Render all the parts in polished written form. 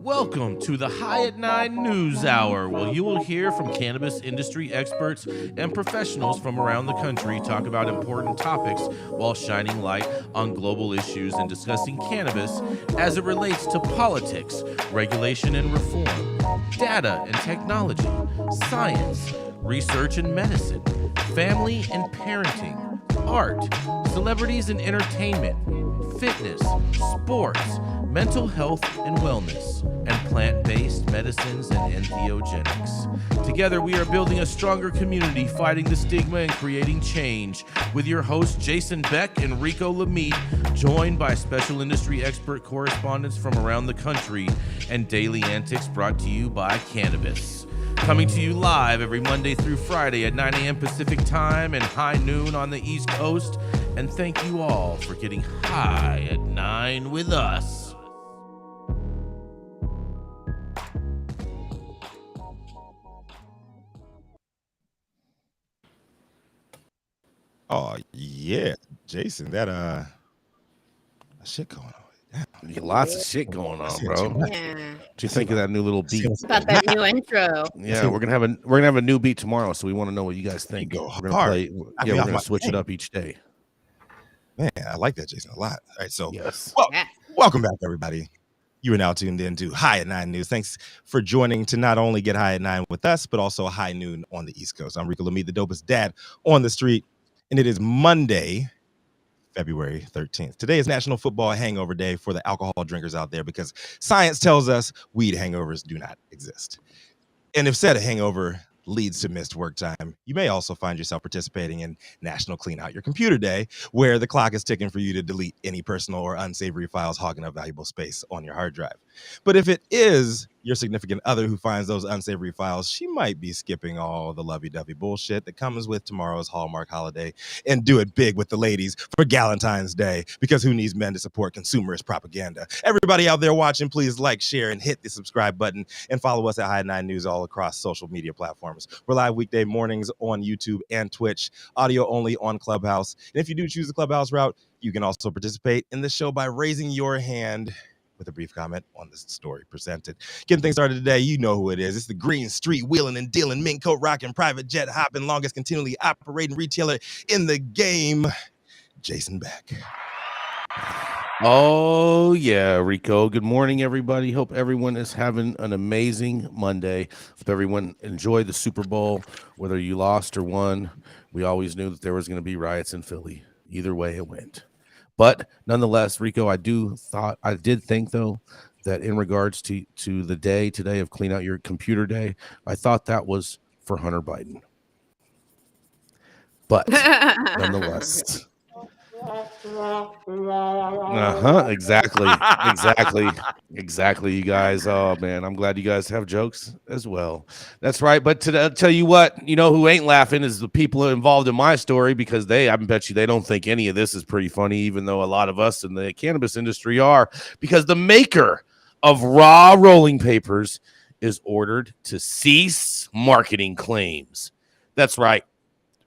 Welcome to the High at 9 News Hour, where you will hear from cannabis industry experts and professionals from around the country talk about important topics while shining light on global issues and discussing cannabis as it relates to politics, regulation and reform, data and technology, science, research and medicine, family and parenting, art, celebrities and entertainment, fitness, sports, mental health and wellness, and plant-based medicines and entheogenics. Together, we are building a stronger community, fighting the stigma and creating change. With your hosts, Jason Beck and Rico Lamitte, joined by special industry expert correspondents from around the country, and daily antics brought to you by Cannabis. Coming to you live every Monday through Friday at 9 a.m. Pacific Time and high noon on the East Coast. And thank you all for getting high at 9 with us. Oh yeah, Jason, that shit going on. Yeah, lots of shit going on, bro. Yeah. What you think of that new little beat? About that new intro. Yeah, we're gonna have a new beat tomorrow, so we want to know what you guys think. Go We're gonna hard. play. Yeah, we're gonna switch it up each day. Man, I like that, Jason, a lot. All right, so Yes. welcome back, everybody. You are now tuned in to High at 9 News. Thanks for joining to not only get High at 9 with us, but also high noon on the East Coast. I'm Rico Lamitte, the dopest dad on the street, and it is Monday, February 13th. Today is National Football Hangover Day for the alcohol drinkers out there, because science tells us weed hangovers do not exist. And if said hangover leads to missed work time, you may also find yourself participating in National Clean Out Your Computer Day, where the clock is ticking for you to delete any personal or unsavory files hogging up valuable space on your hard drive. But if it is your significant other who finds those unsavory files, she might be skipping all the lovey-dovey bullshit that comes with tomorrow's Hallmark holiday and do it big with the ladies for Galentine's Day, because who needs men to support consumerist propaganda? Everybody out there watching, please like, share, and hit the subscribe button, and follow us at High 9 News all across social media platforms. We're live weekday mornings on YouTube and Twitch, audio only on Clubhouse. And if you do choose the Clubhouse route, you can also participate in the show by raising your hand with a brief comment on the story presented. Getting things started today, you know who it is. It's the Green Street wheeling and dealing, mink coat rocking, private jet hopping, longest continually operating retailer in the game, Jason Beck. Oh yeah, Rico. Good morning, everybody. Hope everyone is having an amazing Monday. Hope everyone enjoyed the Super Bowl, whether you lost or won. We always knew that there was going to be riots in Philly. Either way it went. But nonetheless, Rico, I did think though that in regards to the day today of Clean Out Your Computer Day, I thought that was for Hunter Biden. But nonetheless. Exactly, you guys. Oh man, I'm glad you guys have jokes as well. That's right. But to tell you what, you know who ain't laughing is the people involved in my story, because I bet you they don't think any of this is pretty funny, even though a lot of us in the cannabis industry are, because the maker of raw rolling papers is ordered to cease marketing claims. That's right.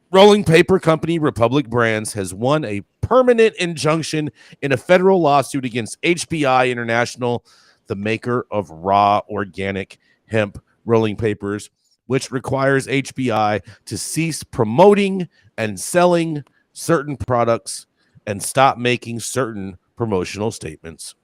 Rolling paper company Republic Brands has won a permanent injunction in a federal lawsuit against HBI International, the maker of raw organic hemp rolling papers, which requires HBI to cease promoting and selling certain products and stop making certain promotional statements.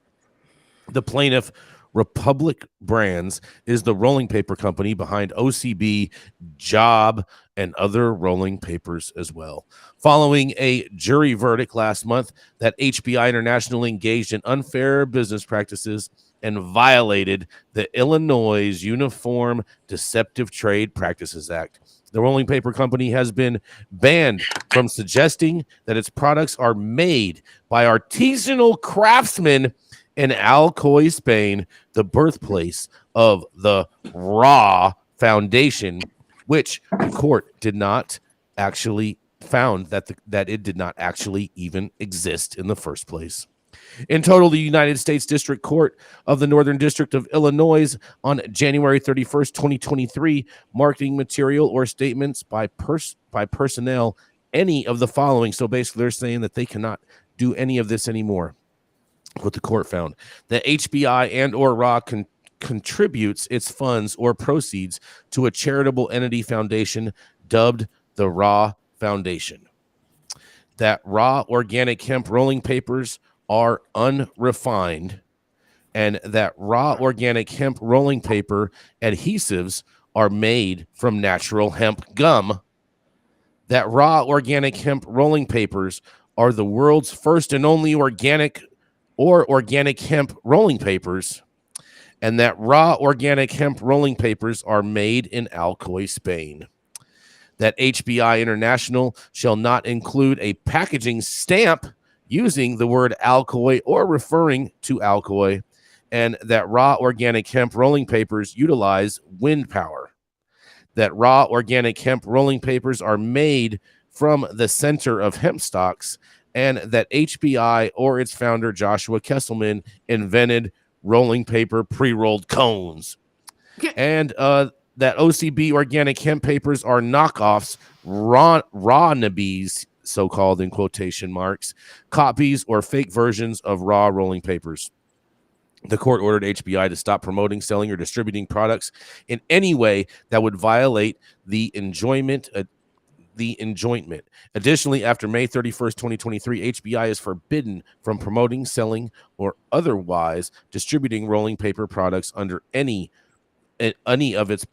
The plaintiff, Republic Brands, is the rolling paper company behind OCB, Job, and other rolling papers as well. Following a jury verdict last month that HBI International engaged in unfair business practices and violated the Illinois Uniform Deceptive Trade Practices Act. The rolling paper company has been banned from suggesting that its products are made by artisanal craftsmen in Alcoy, Spain, the birthplace of the Raw Foundation, which the court did not actually found that it did not actually even exist in the first place. In total, the United States District Court of the Northern District of Illinois on January 31st, 2023, marketing material or statements by personnel any of the following. So basically, they're saying that they cannot do any of this anymore. What the court found, that HBI and or Raw contributes its funds or proceeds to a charitable entity foundation dubbed the Raw Foundation. That raw organic hemp rolling papers are unrefined, and that raw organic hemp rolling paper adhesives are made from natural hemp gum. That raw organic hemp rolling papers are the world's first and only organic hemp rolling papers, and that raw organic hemp rolling papers are made in Alcoy, Spain. That HBI International shall not include a packaging stamp using the word Alcoy or referring to Alcoy, and that raw organic hemp rolling papers utilize wind power. That raw organic hemp rolling papers are made from the center of hemp stalks, and that HBI or its founder, Joshua Kesselman, invented rolling paper pre-rolled cones. And that OCB organic hemp papers are knockoffs, raw nabbies, so-called in quotation marks, copies or fake versions of raw rolling papers. The court ordered HBI to stop promoting, selling, or distributing products in any way that would violate the enjoyment. Additionally, after May 31st, 2023, HBI is forbidden from promoting, selling, or otherwise distributing rolling paper products under any of its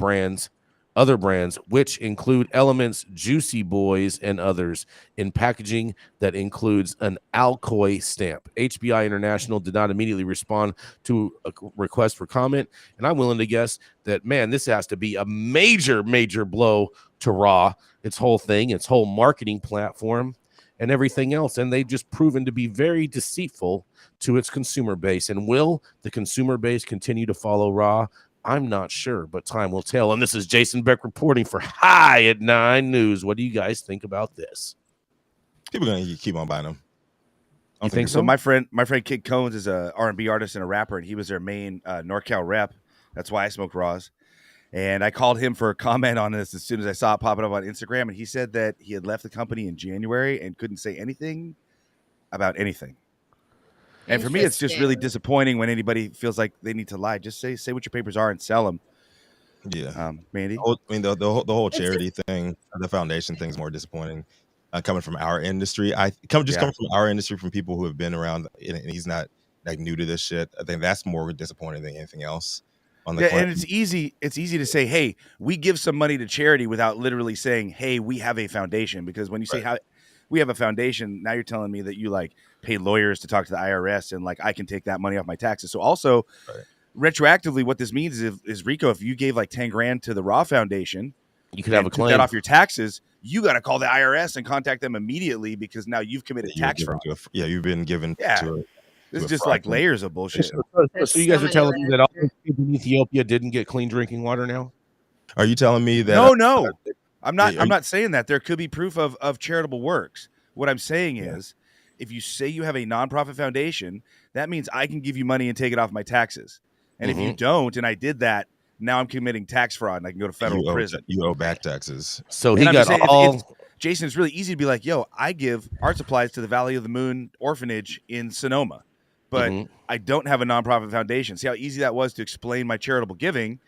other brands, which include Elements, Juicy Boys, and others, in packaging that includes an Alcoy stamp. HBI International did not immediately respond to a request for comment, and I'm willing to guess that, man, this has to be a major, major blow to Raw, its whole thing, its whole marketing platform, and everything else. And they've just proven to be very deceitful to its consumer base. And will the consumer base continue to follow Raw? I'm not sure, but time will tell. And this is Jason Beck reporting for High at 9 News. What do you guys think about this? People are going to keep on buying them. You think so? My friend Kid Cones is a R&B artist and a rapper, and he was their main NorCal rep. That's why I smoke Raws. And I called him for a comment on this as soon as I saw it popping up on Instagram, and he said that he had left the company in January and couldn't say anything about anything. And for me, it's just really disappointing when anybody feels like they need to lie. Just say what your papers are and sell them. Yeah, Mandy. I mean, the whole charity thing, the foundation thing is more disappointing. Coming from our industry, coming from our industry, from people who have been around, and he's not like new to this shit. I think that's more disappointing than anything else. On the and it's easy to say, hey, we give some money to charity without literally saying, hey, we have a foundation. Because when you say how we have a foundation, now you're telling me that you like pay lawyers to talk to the IRS and like I can take that money off my taxes. So also retroactively, what this means is Rico, if you gave like 10 grand to the Raw Foundation, you could have a claim that off your taxes. You got to call the IRS and contact them immediately because now you've committed tax fraud. You've been given to this is just like layers of bullshit. So you guys are telling me that all those people in Ethiopia didn't get clean drinking water now? Are you telling me that? No. I'm not saying that. There could be proof of charitable works. What I'm saying is, if you say you have a nonprofit foundation, that means I can give you money and take it off my taxes. And if you don't, and I did that, now I'm committing tax fraud and I can go to federal prison. You owe back taxes. So he got all. Jason, it's really easy to be like, yo, I give art supplies to the Valley of the Moon orphanage in Sonoma, but I don't have a nonprofit foundation. See how easy that was to explain my charitable giving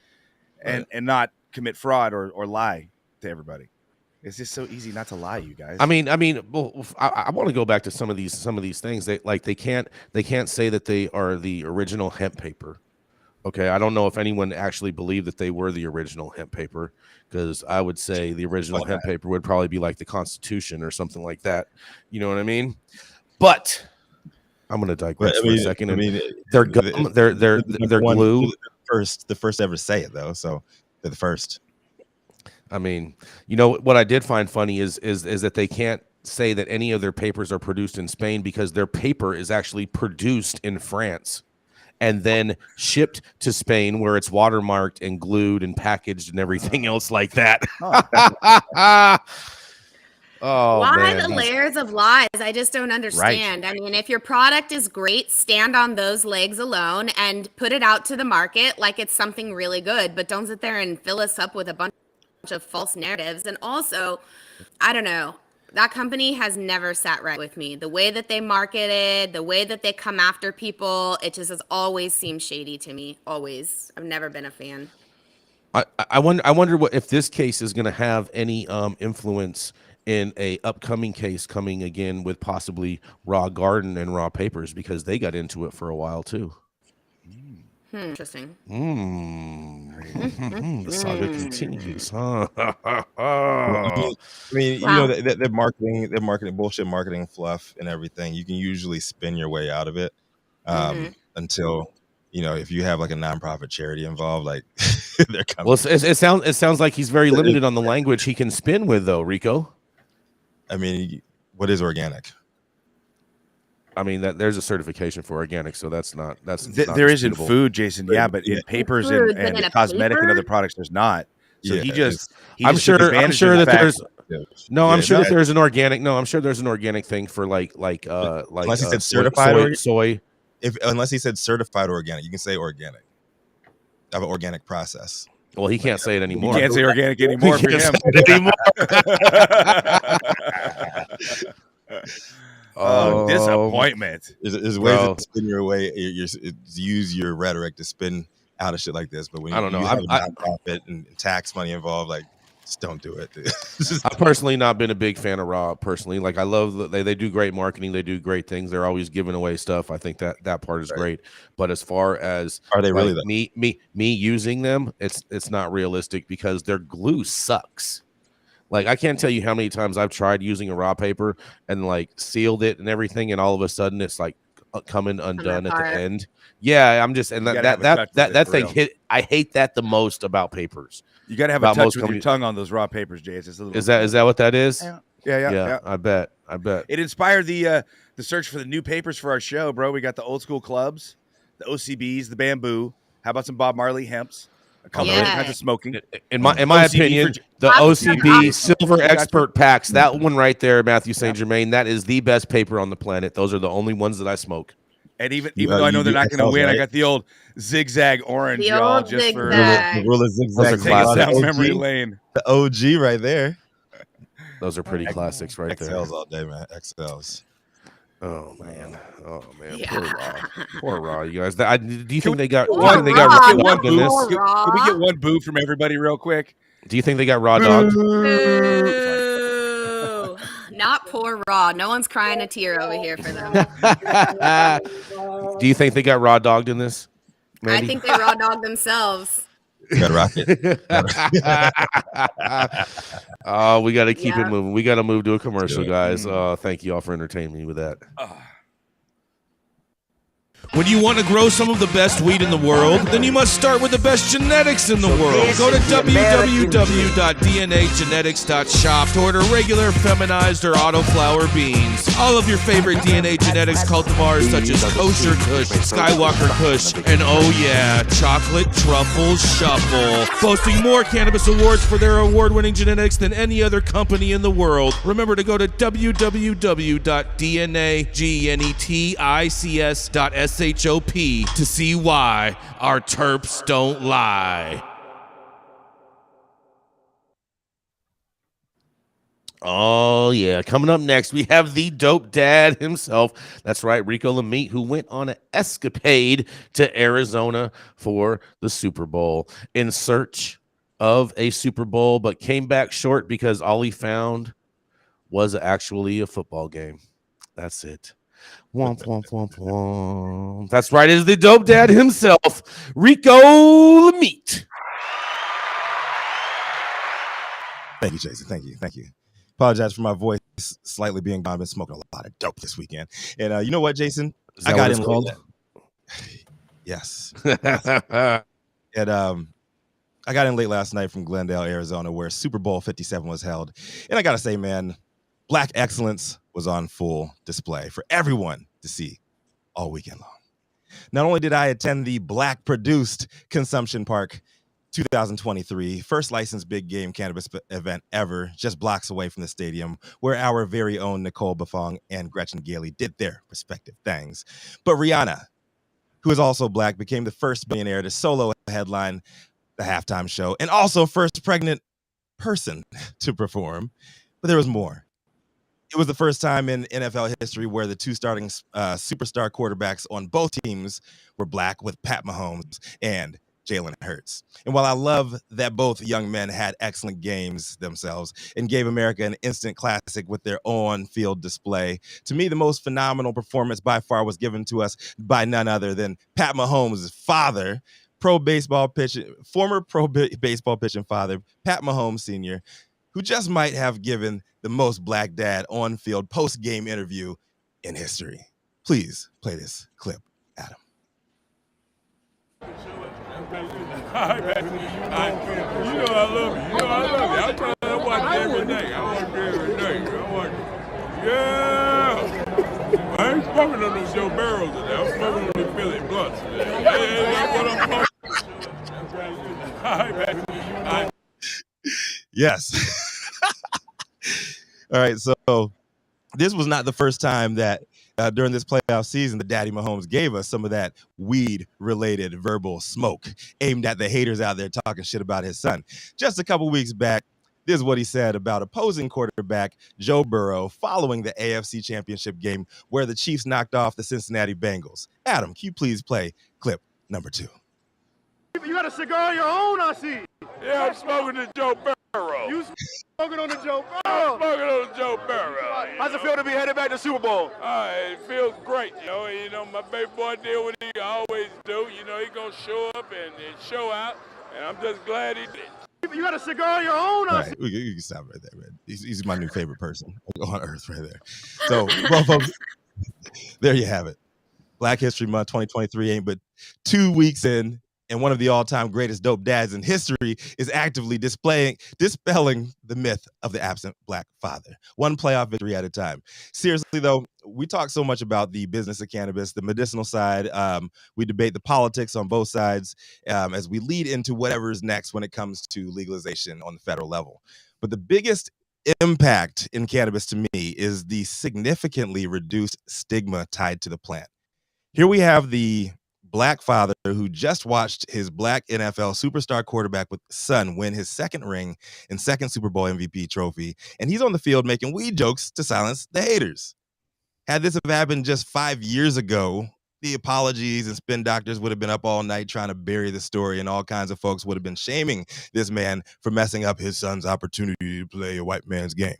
and not commit fraud or lie to everybody. It's just so easy not to lie, you guys. I mean, well, I want to go back to some of these things. They can't say that they are the original hemp paper. Okay, I don't know if anyone actually believed that they were the original hemp paper, because I would say the original hemp paper would probably be like the Constitution or something like that. You know what I mean? But I'm going to digress for a second. I mean, they're gum, they're glue. The first ever to say it though, so they're the first. I mean, you know what I did find funny is that they can't say that any of their papers are produced in Spain because their paper is actually produced in France and then shipped to Spain, where it's watermarked and glued and packaged and everything else like that. Why the layers of lies? I just don't understand. Right. I mean, if your product is great, stand on those legs alone and put it out to the market like it's something really good, but don't sit there and fill us up with a bunch of false narratives. And also, I don't know. that company has never sat right with me. The way that they marketed, the way that they come after people, it just has always seemed shady to me. Always. I've never been a fan. I wonder what if this case is going to have any influence in a upcoming case coming again with possibly Raw Garden and Raw Papers, because they got into it for a while too. Interesting. The saga continues, huh? I mean, wow. You know, they're marketing bullshit, marketing fluff and everything. You can usually spin your way out of it until, you know, if you have like a nonprofit charity involved, like they're coming. Well, it sounds like he's very limited on the language he can spin with, though, Rico. I mean, what is organic? I mean, that there's a certification for organic, so that's not there is in food, Jason. Yeah, but in papers and cosmetic and other products, there's not. So I'm sure that there's an organic. No, I'm sure there's an organic thing for like unless he said certified soy. Unless he said certified organic, you can say organic. I have an organic process. Well, he can't say it anymore. He can't say organic anymore for him. Disappointment. There's ways to spin your way. Use your rhetoric to spin out of shit like this. But when I don't know, have nonprofit and tax money involved, like, just don't do it. I've personally not been a big fan of Raw. Personally, like, I love that they do great marketing. They do great things. They're always giving away stuff. I think that part is great. But as far as are they really me using them, it's not realistic because their glue sucks. Like, I can't tell you how many times I've tried using a Raw paper and like sealed it and everything, and all of a sudden it's like coming undone at the end. Yeah, I'm just that thing hit. I hate that the most about papers. You got to have a touch with your tongue on those Raw papers, Jay. Is that what that is? Yeah. I bet. It inspired the search for the new papers for our show, bro. We got the old school clubs, the OCBs, the bamboo. How about some Bob Marley hemps? A couple different kinds of smoking. In my opinion, the OCB Silver Expert Packs, that one right there, Mathieu St. Germain, that is the best paper on the planet. Those are the only ones that I smoke. And even though I know they're not going to win, right? I got the old zigzag orange, y'all, just zigzag. for the rule of zigzag. Down memory lane. The OG right there. Those are pretty classics right there. XLs all day, man. XLs. Oh man. Yeah. Poor Raw, you guys. Do you think they got one boo? Can we get one boo from everybody real quick? Do you think they got Raw dogged? Not poor Raw. No one's crying a tear over here for them. Do you think they got Raw dogged in this, Manndie? I think they Raw dogged themselves. You gotta rock it. Oh, we got to keep it moving. We got to move to a commercial, guys. Thank you all for entertaining me with that. When you want to grow some of the best weed in the world, then you must start with the best genetics in the world. Go to www.dnagenetics.shop to order regular, feminized, or autoflower beans. All of your favorite DNA genetics cultivars such as Kosher Kush, Skywalker Kush, and oh yeah, Chocolate Truffle Shuffle. Boasting more cannabis awards for their award-winning genetics than any other company in the world. Remember to go to www.dnagenetics.shop to see why our terps don't lie. Oh, yeah. Coming up next, we have the dope dad himself. That's right, Rico Lamitte, who went on an escapade to Arizona for the Super Bowl in search of a Super Bowl, but came back short because all he found was actually a football game. That's it. Womp, womp, womp, womp. That's right. It is the dope dad himself, Rico Lamitte. Thank you, Jason. Thank you. Apologize for my voice slightly being gone. I've been smoking a lot of dope this weekend. And you know what, Jason? I got in called. Yes. And I got in late last night from Glendale, Arizona, where Super Bowl 57 was held. And I got to say, man, Black excellence was on full display for everyone to see all weekend long. Not only did I attend the Black-produced Consumption Park 2023, first licensed big game cannabis event ever, just blocks away from the stadium, where our very own Nicole Buffong and Gretchen Gailey did their respective things. But Rihanna, who is also Black, became the first billionaire to solo headline the halftime show, and also first pregnant person to perform. But there was more. It was the first time in NFL history where the two starting superstar quarterbacks on both teams were black, with Pat Mahomes and Jalen Hurts. And while I love that both young men had excellent games themselves and gave America an instant classic with their on-field display, to me, the most phenomenal performance by far was given to us by none other than Pat Mahomes' father, former pro baseball pitching father, Pat Mahomes Sr., who just might have given the most black dad on-field post-game interview in history. Please play this clip, Adam. Hi, man. You know I love you. You know I love you. I'm trying to watch you every day. I watch you every day. I watch you. Yeah. I ain't smoking on those Joe Barrels today. I'm smoking on these Philly blunts today. That's what I'm smoking. Hi, man. Yes. All right, so this was not the first time that during this playoff season that Daddy Mahomes gave us some of that weed-related verbal smoke aimed at the haters out there talking shit about his son. Just a couple weeks back, this is what he said about opposing quarterback Joe Burrow following the AFC Championship game where the Chiefs knocked off the Cincinnati Bengals. Adam, can you please play clip number 2? You got a cigar on your own, I see. Yeah, I'm smoking the Joe Burrow. You smoking on the Joe I'm Burrow. smoking on the Joe Burrow. How's it feel to be headed back to Super Bowl? It feels great, you know, my baby boy did what he always do. You know, he gonna show up and show out, and I'm just glad he did. You got a cigar on your own, I see. Right, you can stop right there, man. He's my new favorite person on earth right there. So, well, folks, there you have it. Black History Month 2023 ain't but 2 weeks in, and one of the all-time greatest dope dads in history is actively dispelling the myth of the absent black father, one playoff victory at a time. Seriously, though, we talk so much about the business of cannabis, the medicinal side. We debate the politics on both sides as we lead into whatever's next when it comes to legalization on the federal level. But the biggest impact in cannabis to me is the significantly reduced stigma tied to the plant. Here we have the black father who just watched his black NFL superstar quarterback with son win his second ring and second Super Bowl MVP trophy, and he's on the field making weed jokes to silence the haters. Had this have happened just 5 years ago, the apologies and spin doctors would have been up all night trying to bury the story, and all kinds of folks would have been shaming this man for messing up his son's opportunity to play a white man's game.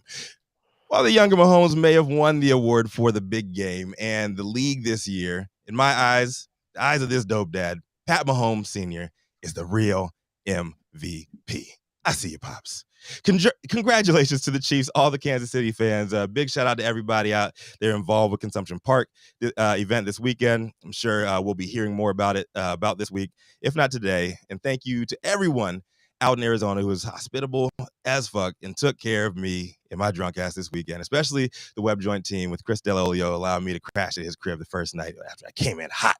While the younger Mahomes may have won the award for the big game and the league this year, in my eyes, the eyes of this dope dad, Pat Mahomes Sr. is the real MVP. I see you, Pops. Congratulations to the Chiefs, all the Kansas City fans. Big shout out to everybody out there involved with Consumption Park event this weekend. I'm sure we'll be hearing more about it about this week, if not today. And thank you to everyone out in Arizona who was hospitable as fuck and took care of me and my drunk ass this weekend, especially the Web Joint team with Chris Delolio allowing me to crash at his crib the first night after I came in hot.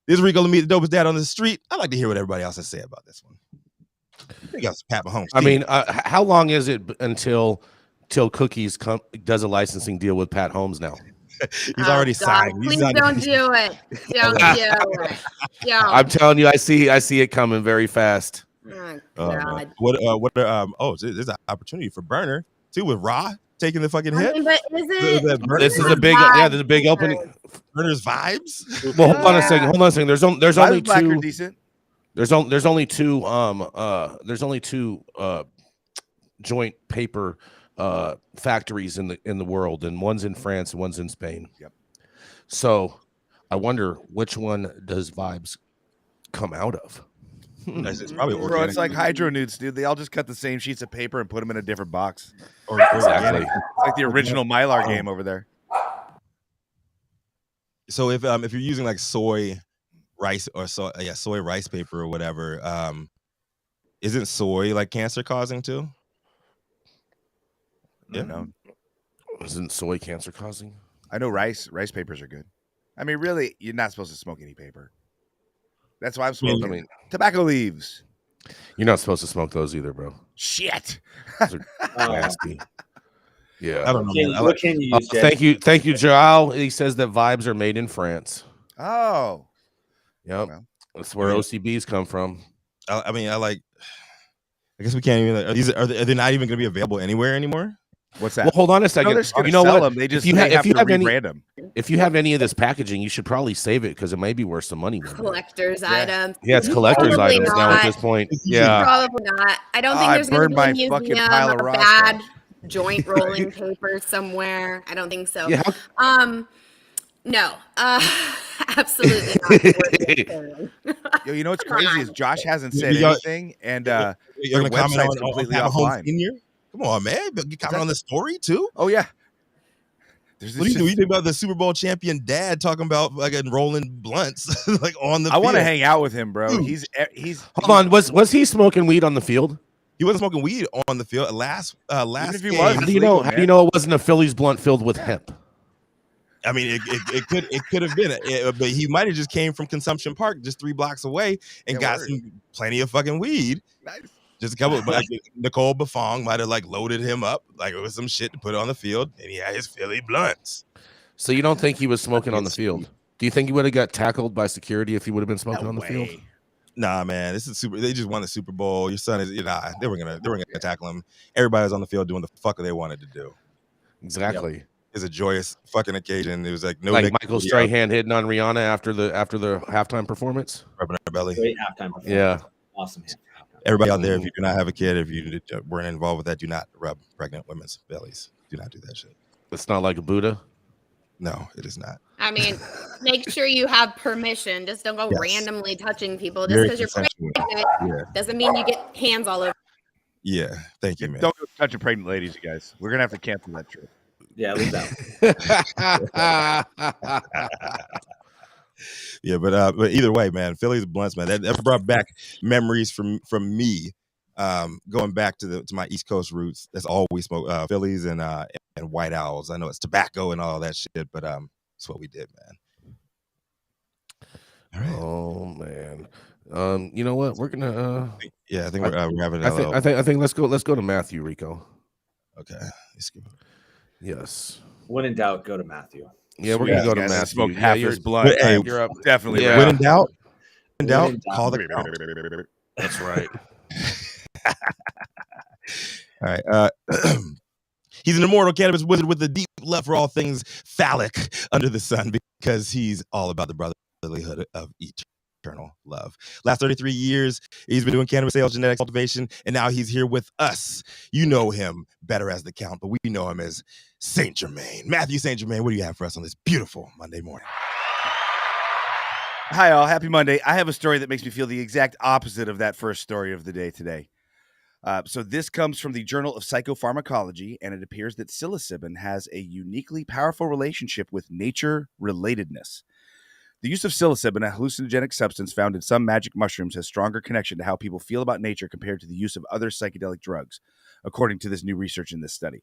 This is Rico Lamitte, the dopest dad on the street. I'd like to hear what everybody else has to say about this one. I think that's Pat Mahomes. I mean, how long is it until Cookies does a licensing deal with Pat Holmes now? He's already signed. Please don't do it. Don't do it. Don't. I'm telling you, I see it coming very fast. Oh, God. There's an opportunity for Burner too with Raw taking the fucking hit. But is it? This is a big, there's a big opening. Burner's vibes. Well, hold on a second. There's only Black are two. decent. There's only two joint paper factories in the world, and one's in France and one's in Spain. Yep. So I wonder which one does Vibes come out of? It's probably Bro, organic. it's like hydro nudes, dude. They all just cut the same sheets of paper and put them in a different box. Or Exactly. It's like the original Mylar game over there. So if you're using like soy rice or soy rice paper or whatever, isn't soy like cancer causing too? Yeah. No. Isn't soy cancer causing? I know rice papers are good. I mean, really, you're not supposed to smoke any paper. That's why I'm smoking. I mean, tobacco leaves. you're not supposed to smoke those either, bro. Shit. Those are nasty. Yeah. I don't know. What can you use, Jay? Thank you, Joao. He says that Vibes are made in France. Oh. Yep. Well. That's where OCBs come from. I guess we can't even. Are they not even going to be available anywhere anymore? What's that? Well, hold on a No, second. they're just gonna You know sell what? them. They just you have- they if have you to have any- rebrand them. If you have any of this packaging, you should probably save it because it may be worth some money. one day. Collector's items. Yeah, it's collector's Probably items now at not. this point. It's Yeah. Probably not. I don't think I there's going to burned be a my fucking museum pile of of raw bad stuff. joint rolling paper somewhere. I don't think so. Yeah. No. Absolutely not. Yo, you know what's Come crazy on. is Josh hasn't said Y'all- anything, and You're their gonna comment website's on completely Pat Mahomes offline. Senior? Come on, man. You comment on the story too. Oh yeah. There's What do you do? You think about the Super Bowl champion dad talking about like rolling blunts like on the I want to field? hang out with him, bro. Dude. He's Hold on. Was he smoking weed on the field? He wasn't smoking weed on the field. Last if he game, was, How it's do you know? legal, How do man. you know it wasn't a Phillies blunt filled with hemp? I mean, it could have been, but he might have just came from Consumption Park, just 3 blocks away, and Yeah, got word. plenty of fucking weed. Nice. Just a couple. But Nicole Buffon might have like loaded him up like it was some shit to put on the field, and he had his Philly blunts. So you don't think he was smoking on the field? Do you think he would have got tackled by security if he would have been smoking No on the field? way. Nah, man, this is super. They just won the Super Bowl. Your son is, they were gonna tackle him. Everybody was on the field doing the fuck they wanted to do. Exactly. It's a joyous fucking occasion. It was like no Like negativity Michael Strahan hitting on Rihanna after the halftime performance. rubbing her belly. Great halftime performance. Yeah. Awesome halftime. Everybody out there, if you do not have a kid, if you weren't involved with that, do not rub pregnant women's bellies. Do not do that shit. It's not like a Buddha. No, it is not. I mean, make sure you have permission. Just don't go Yes. randomly touching people. Just Very because you're consensual. pregnant Yeah, doesn't mean you get hands all over. yeah. Thank you, man. Don't go touching pregnant ladies, you guys. We're gonna have to cancel that trip. Yeah, leave that. Yeah, but either way, man, Philly's blunts, man. That brought back memories from me. Going back to my East Coast roots. That's all we smoke. Phillies and White Owls. I know it's tobacco and all that shit, but it's what we did, man. All right. Oh man. You know what? We're gonna. Yeah, I think we're having. I think let's go to Matthew Rico. Okay. Let's go. Yes. When in doubt, go to Matthew. Yeah, we're Sweet. gonna go to Guys, I Matthew. smoked Yeah, half you're- his blunt. But, hey, You're up. Definitely. Yeah. When in doubt, When in call the doubt. count. That's right. All right. He's an immortal cannabis wizard with a deep love for all things phallic under the sun because he's all about the brotherlyhood of eternal love. Last 33 years, he's been doing cannabis sales, genetics, cultivation, and now he's here with us. You know him better as the Count, but we know him as St. Germain. Mathieu St. Germain, what do you have for us on this beautiful Monday morning? Hi, all. Happy Monday. I have a story that makes me feel the exact opposite of that first story of the day today. So this comes from the Journal of Psychopharmacology, and it appears that psilocybin has a uniquely powerful relationship with nature relatedness. The use of psilocybin, a hallucinogenic substance found in some magic mushrooms, has stronger connection to how people feel about nature compared to the use of other psychedelic drugs, according to this new research in this study.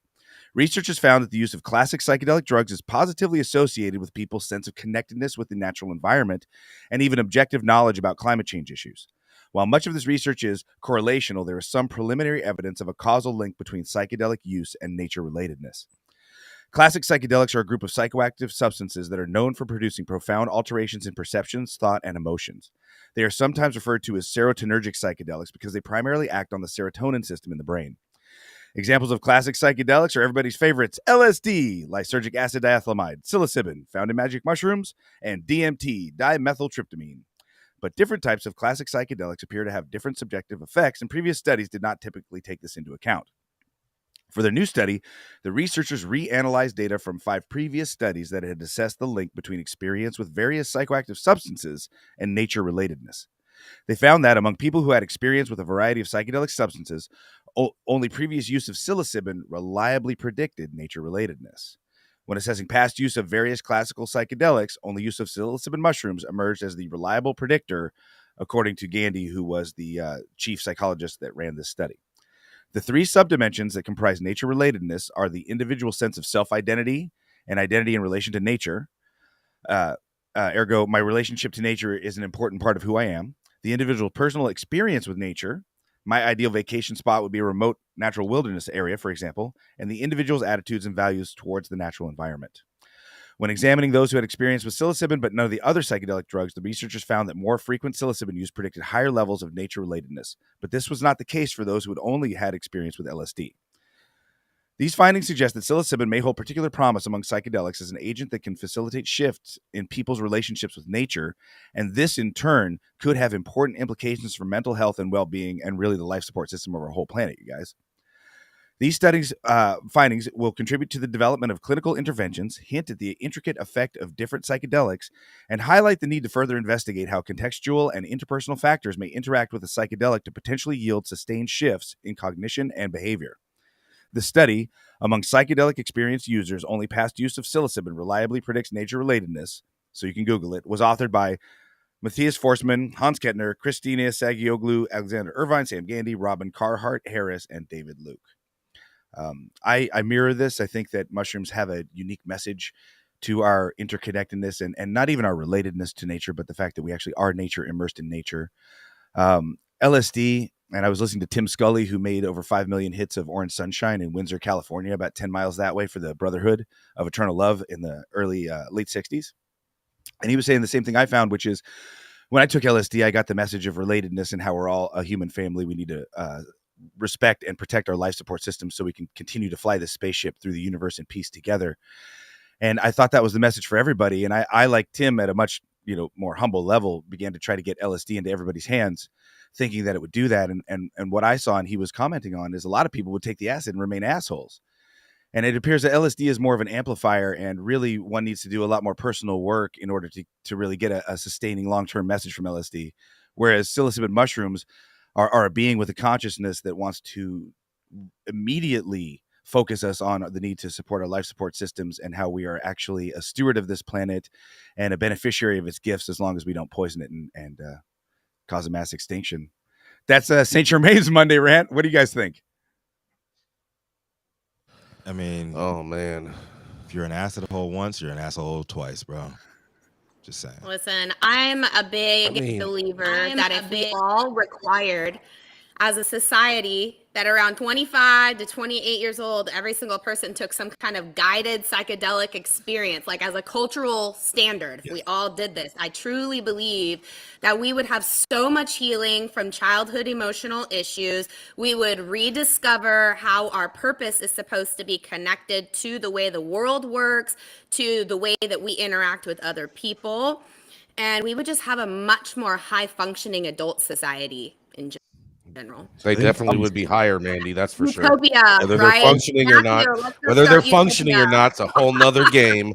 Research has found that the use of classic psychedelic drugs is positively associated with people's sense of connectedness with the natural environment and even objective knowledge about climate change issues. While much of this research is correlational, there is some preliminary evidence of a causal link between psychedelic use and nature relatedness. Classic psychedelics are a group of psychoactive substances that are known for producing profound alterations in perceptions, thought, and emotions. They are sometimes referred to as serotonergic psychedelics because they primarily act on the serotonin system in the brain. Examples of classic psychedelics are everybody's favorites: LSD, lysergic acid diethylamide, psilocybin, found in magic mushrooms, and DMT, dimethyltryptamine. But different types of classic psychedelics appear to have different subjective effects, and previous studies did not typically take this into account. For their new study, the researchers reanalyzed data from 5 previous studies that had assessed the link between experience with various psychoactive substances and nature relatedness. They found that among people who had experience with a variety of psychedelic substances, only previous use of psilocybin reliably predicted nature relatedness. When assessing past use of various classical psychedelics, only use of psilocybin mushrooms emerged as the reliable predictor, according to Gandhi, who was the chief psychologist that ran this study. The 3 subdimensions that comprise nature relatedness are the individual sense of self-identity and identity in relation to nature. Ergo, my relationship to nature is an important part of who I am. The individual personal experience with nature. My ideal vacation spot would be a remote natural wilderness area, for example, and the individual's attitudes and values towards the natural environment. When examining those who had experience with psilocybin but none of the other psychedelic drugs, the researchers found that more frequent psilocybin use predicted higher levels of nature relatedness. But this was not the case for those who had only had experience with LSD. These findings suggest that psilocybin may hold particular promise among psychedelics as an agent that can facilitate shifts in people's relationships with nature, and this in turn could have important implications for mental health and well-being and really the life support system of our whole planet, you guys. These studies findings will contribute to the development of clinical interventions, hint at the intricate effect of different psychedelics, and highlight the need to further investigate how contextual and interpersonal factors may interact with a psychedelic to potentially yield sustained shifts in cognition and behavior. The study among psychedelic experienced users only past use of psilocybin reliably predicts nature relatedness, so you can Google it, was authored by Matthias Forsman, Hans Kettner, Christina Sagioglu, Alexander Irvine, Sam Gandy, Robin Carhart Harris, and David Luke. I mirror this. I think that mushrooms have a unique message to our interconnectedness and not even our relatedness to nature, but the fact that we actually are nature, immersed in nature. LSD, and I was listening to Tim Scully, who made over 5 million hits of Orange Sunshine in Windsor, California, about 10 miles that way for the Brotherhood of Eternal Love in the late 60s. And he was saying the same thing I found, which is when I took LSD, I got the message of relatedness and how we're all a human family. We need to respect and protect our life support system so we can continue to fly this spaceship through the universe in peace together. And I thought that was the message for everybody. And I like Tim, at a much more humble level, began to try to get LSD into everybody's hands, thinking that it would do that. And what I saw and he was commenting on is a lot of people would take the acid and remain assholes. And it appears that LSD is more of an amplifier, and really one needs to do a lot more personal work in order to really get a sustaining long-term message from LSD. Whereas psilocybin mushrooms are a being with a consciousness that wants to immediately focus us on the need to support our life support systems and how we are actually a steward of this planet and a beneficiary of its gifts, as long as we don't poison it and cause a mass extinction. That's St. Germain's Monday rant. What do you guys think? I mean, oh man, if you're an asshole once, you're an asshole twice, bro. Just saying. Listen, I'm a big believer that if we all required as a society that around 25 to 28 years old, every single person took some kind of guided psychedelic experience, like as a cultural standard. Yes. We all did this. I truly believe that we would have so much healing from childhood emotional issues. We would rediscover how our purpose is supposed to be connected to the way the world works, to the way that we interact with other people. And we would just have a much more high functioning adult society in general. They definitely would be higher, Mandy. That's for sure. Utopia, whether right? they're functioning or not, whether they're functioning or not, it's a whole nother game.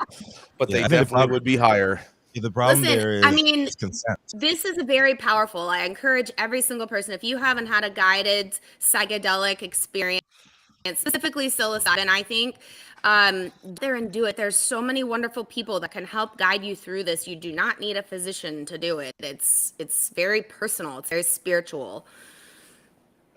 But they definitely would be higher. The problem there is consent. This is a very powerful. I encourage every single person, if you haven't had a guided psychedelic experience, specifically psilocybin, I think there and do it. There's so many wonderful people that can help guide you through this. You do not need a physician to do it. It's very personal. It's very spiritual.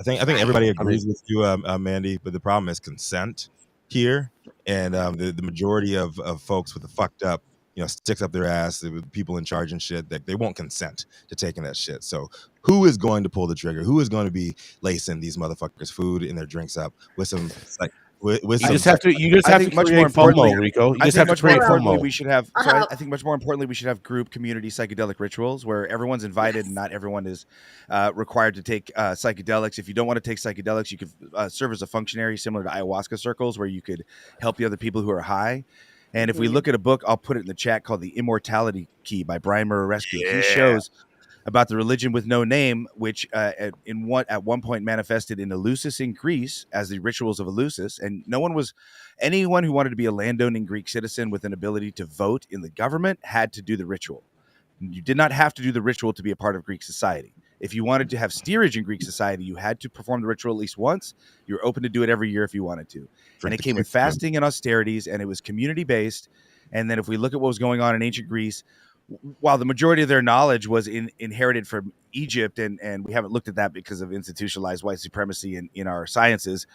I think everybody agrees with you, Mandy, but the problem is consent here, and the majority of folks with the fucked up, sticks up their ass, the people in charge and shit, that they won't consent to taking that shit. So who is going to pull the trigger? Who is going to be lacing these motherfuckers' food and their drinks up with some you just have to create FOMO, Rico. You just have to create FOMO. We should have. So I think much more importantly, we should have group community psychedelic rituals where everyone's invited and not everyone is required to take psychedelics. If you don't want to take psychedelics, you could serve as a functionary, similar to ayahuasca circles, where you could help the other people who are high. And if we look at a book, I'll put it in the chat, called The Immortality Key by Brian Murarescu. Yeah. He shows about the religion with no name, which at one point manifested in Eleusis in Greece as the rituals of Eleusis. And anyone who wanted to be a landowning Greek citizen with an ability to vote in the government had to do the ritual. You did not have to do the ritual to be a part of Greek society. If you wanted to have steerage in Greek society, you had to perform the ritual at least once. You were open to do it every year if you wanted to. And it came with fasting and austerities, and it was community-based. And then if we look at what was going on in ancient Greece, while the majority of their knowledge was inherited from Egypt, and we haven't looked at that because of institutionalized white supremacy in our sciences,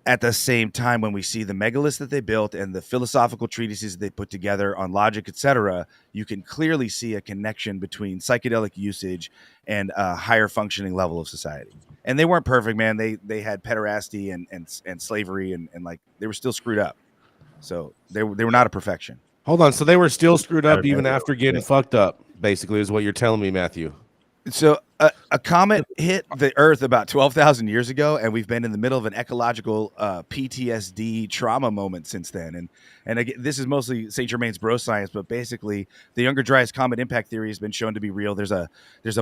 at the same time, when we see the megaliths that they built and the philosophical treatises that they put together on logic, etc., you can clearly see a connection between psychedelic usage and a higher functioning level of society. And they weren't perfect, man. They had pederasty and slavery and like they were still screwed up. So they were not a perfection. Hold on. So they were still screwed up even after getting fucked up, basically, is what you're telling me, Matthew. So a comet hit the Earth about 12,000 years ago, and we've been in the middle of an ecological PTSD trauma moment since then. And again, this is mostly St. Germain's bro science, but basically, the Younger Dryas comet impact theory has been shown to be real. There's a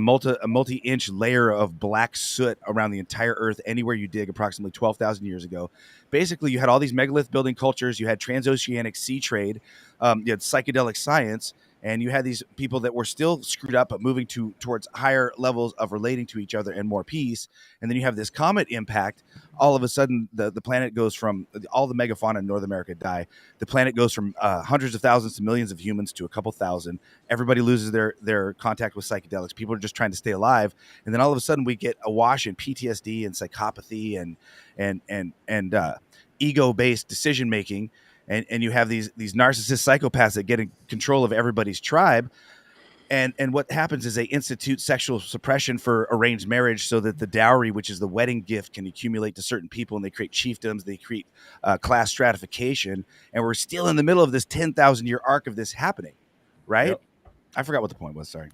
multi-inch layer of black soot around the entire Earth anywhere you dig, approximately 12,000 years ago. Basically, you had all these megalith building cultures, you had transoceanic sea trade, you had psychedelic science. And you had these people that were still screwed up, but moving towards higher levels of relating to each other and more peace. And then you have this comet impact. All of a sudden, the planet goes from all the megafauna in North America die. The planet goes from hundreds of thousands to millions of humans to a couple thousand. Everybody loses their contact with psychedelics. People are just trying to stay alive. And then all of a sudden, we get awash in PTSD and psychopathy and ego-based decision making. And you have these narcissist psychopaths that get in control of everybody's tribe. And what happens is they institute sexual suppression for arranged marriage so that the dowry, which is the wedding gift, can accumulate to certain people, and they create chiefdoms, they create class stratification. And we're still in the middle of this 10,000-year arc of this happening, right? Yep. I forgot what the point was. Sorry.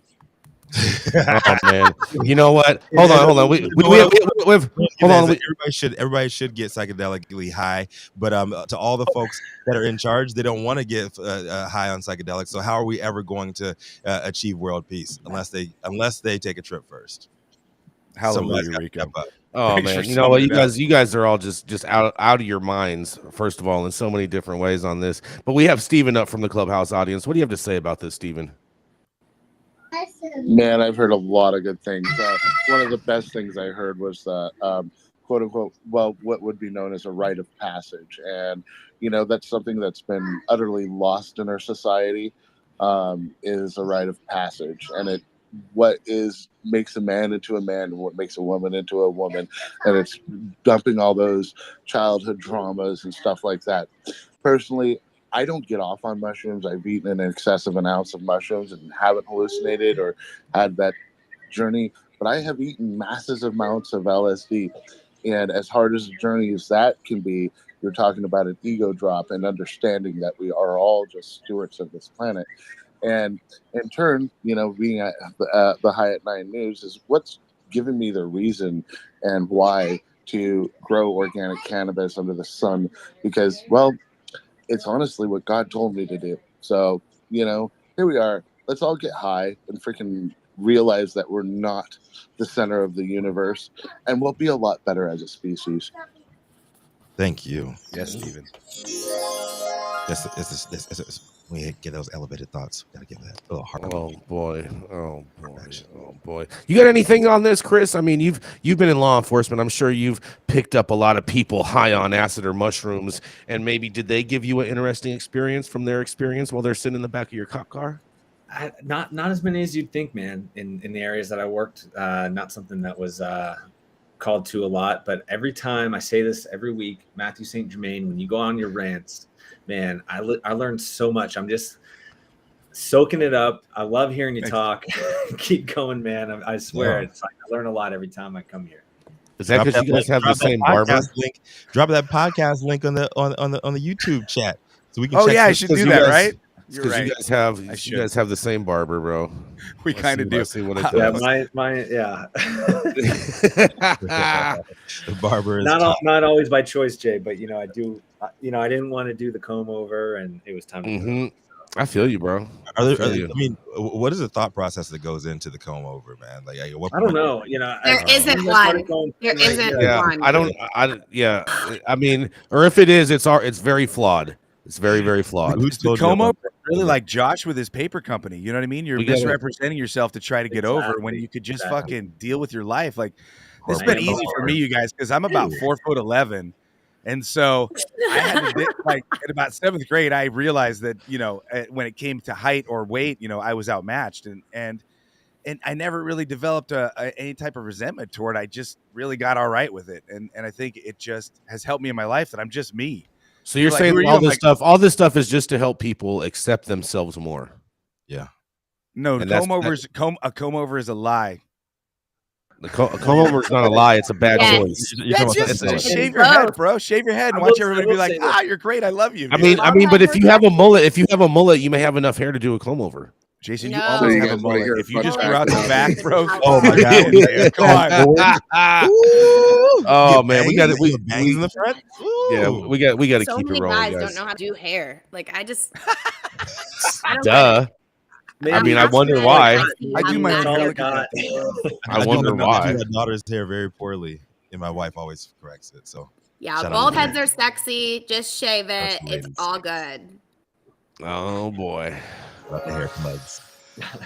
Oh man, you know what? Hold on. Hold on. Everybody should get psychedelically high, but to all the folks that are in charge, they don't want to get high on psychedelics. So how are we ever going to achieve world peace unless they take a trip first? Hallelujah, Rico. Oh man, you know what? You guys are all just out of your minds. First of all, in so many different ways on this. But we have Steven up from the Clubhouse audience. What do you have to say about this, Steven? Man, I've heard a lot of good things. One of the best things I heard was the quote unquote, well, what would be known as a rite of passage. And, you know, that's something that's been utterly lost in our society, is a rite of passage. And what makes a man into a man and what makes a woman into a woman. And it's dumping all those childhood traumas and stuff like that. Personally, I don't get off on mushrooms. I've eaten an excessive ounce of mushrooms and haven't hallucinated or had that journey, but I have eaten massive amounts of LSD. And as hard as a journey as that can be, you're talking about an ego drop and understanding that we are all just stewards of this planet. And in turn, you know, being at the High at 9 News is what's given me the reason and why to grow organic cannabis under the sun, because, well, it's honestly what God told me to do. So, you know, here we are. Let's all get high and freaking realize that we're not the center of the universe, and we'll be a lot better as a species. Thank you. Yes, Steven. We get those elevated thoughts. Gotta give that a little heart. Oh boy. You got anything on this, Chris? I mean, you've been in law enforcement. I'm sure you've picked up a lot of people high on acid or mushrooms, and maybe did they give you an interesting experience from their experience while they're sitting in the back of your cop car? Not as many as you'd think, man. In the areas that I worked, not something that was called to a lot. But every time I say this every week, Mathieu St, Germain, when you go on your rants, man, I learned so much. I'm just soaking it up. I love hearing you talk. Keep going, man. I swear, it's like I learn a lot every time I come here. Is that because you guys have the same barber? Drop that podcast link on the YouTube chat so we can. Oh yeah, I should do that, right? Because right. You guys have the same barber, bro. We kind of do. Yeah, the barber is not always by choice, Jay, but you know, I do. You know, I didn't want to do the comb over, and it was time to go. I feel you, bro. I mean, what is the thought process that goes into the comb over, man? Like, I don't know. You know, there isn't one. There isn't one. I mean, or if it is, it's very flawed. It's very, very flawed. The comb over really like Josh with his paper company. You know what I mean? You're misrepresenting yourself to try to get over when you could just fucking deal with your life. Like, this has been easy for me, you guys, because I'm about 4'11". And so I had to, like, in about 7th grade, I realized that, you know, when it came to height or weight, you know, I was outmatched. And I never really developed any type of resentment toward it. I just really got all right with it. And I think it just has helped me in my life that I'm just me. So you're saying all this stuff is just to help people accept themselves more. Yeah. No, a comb over is a lie. A comb over is not a lie. It's a bad choice. Just shave your head, bro. Shave your head and watch everybody be like, "Ah, you're great. I love you." I mean, but if you have a mullet, you may have enough hair to do a comb over. Jason, you No. almost So you have a guys wanna hear mullet. a If you fun just fact grew out the about back, me? bro. Oh my God. Come on. Oh man, we got it. We bangs in the front. Yeah, Ooh. we got to So keep it many rolling, guys guys. don't know how to do hair. Like I don't get Duh. it. Maybe I mean, I I'm wonder passionate, why. I see I do how my bad own hair. hair Look at can that. be. I wonder I why. do my daughter's hair very poorly, and my wife always corrects it. So Yeah, shout out bald to heads her. are sexy. Just shave That's it. the It's ladies. all good. Oh boy. Love the hair plugs.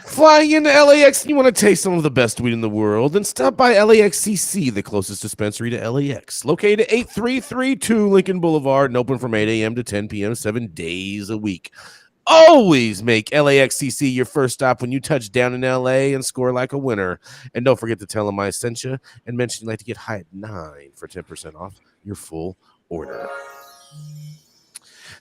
Flying into LAX, you want to taste some of the best weed in the world? Then stop by LAXCC, the closest dispensary to LAX. Located at 8332 Lincoln Boulevard and open from 8 a.m. to 10 p.m. 7 days a week. Always make LAXCC your first stop when you touch down in LA and score like a winner. And don't forget to tell them I sent you and mention you'd like to get high at 9 for 10% off your full order.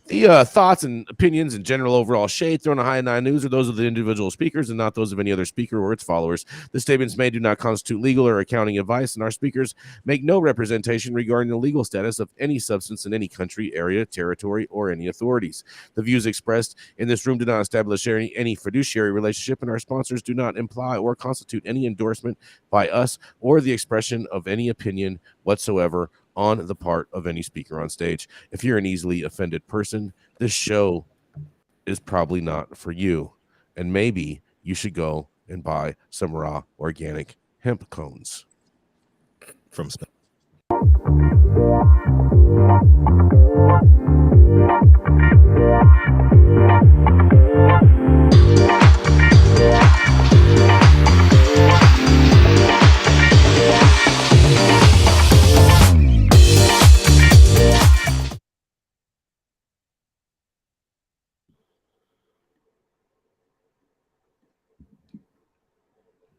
The thoughts and opinions and general overall shade thrown on High 9 News are those of the individual speakers and not those of any other speaker or its followers. The statements made do not constitute legal or accounting advice, and our speakers make no representation regarding the legal status of any substance in any country, area, territory, or any authorities. The views expressed in this room do not establish any fiduciary relationship, and our sponsors do not imply or constitute any endorsement by us or the expression of any opinion whatsoever on the part of any speaker on stage. If you're an easily offended person, this show is probably not for you. And maybe you should go and buy some raw organic hemp cones. From Spain.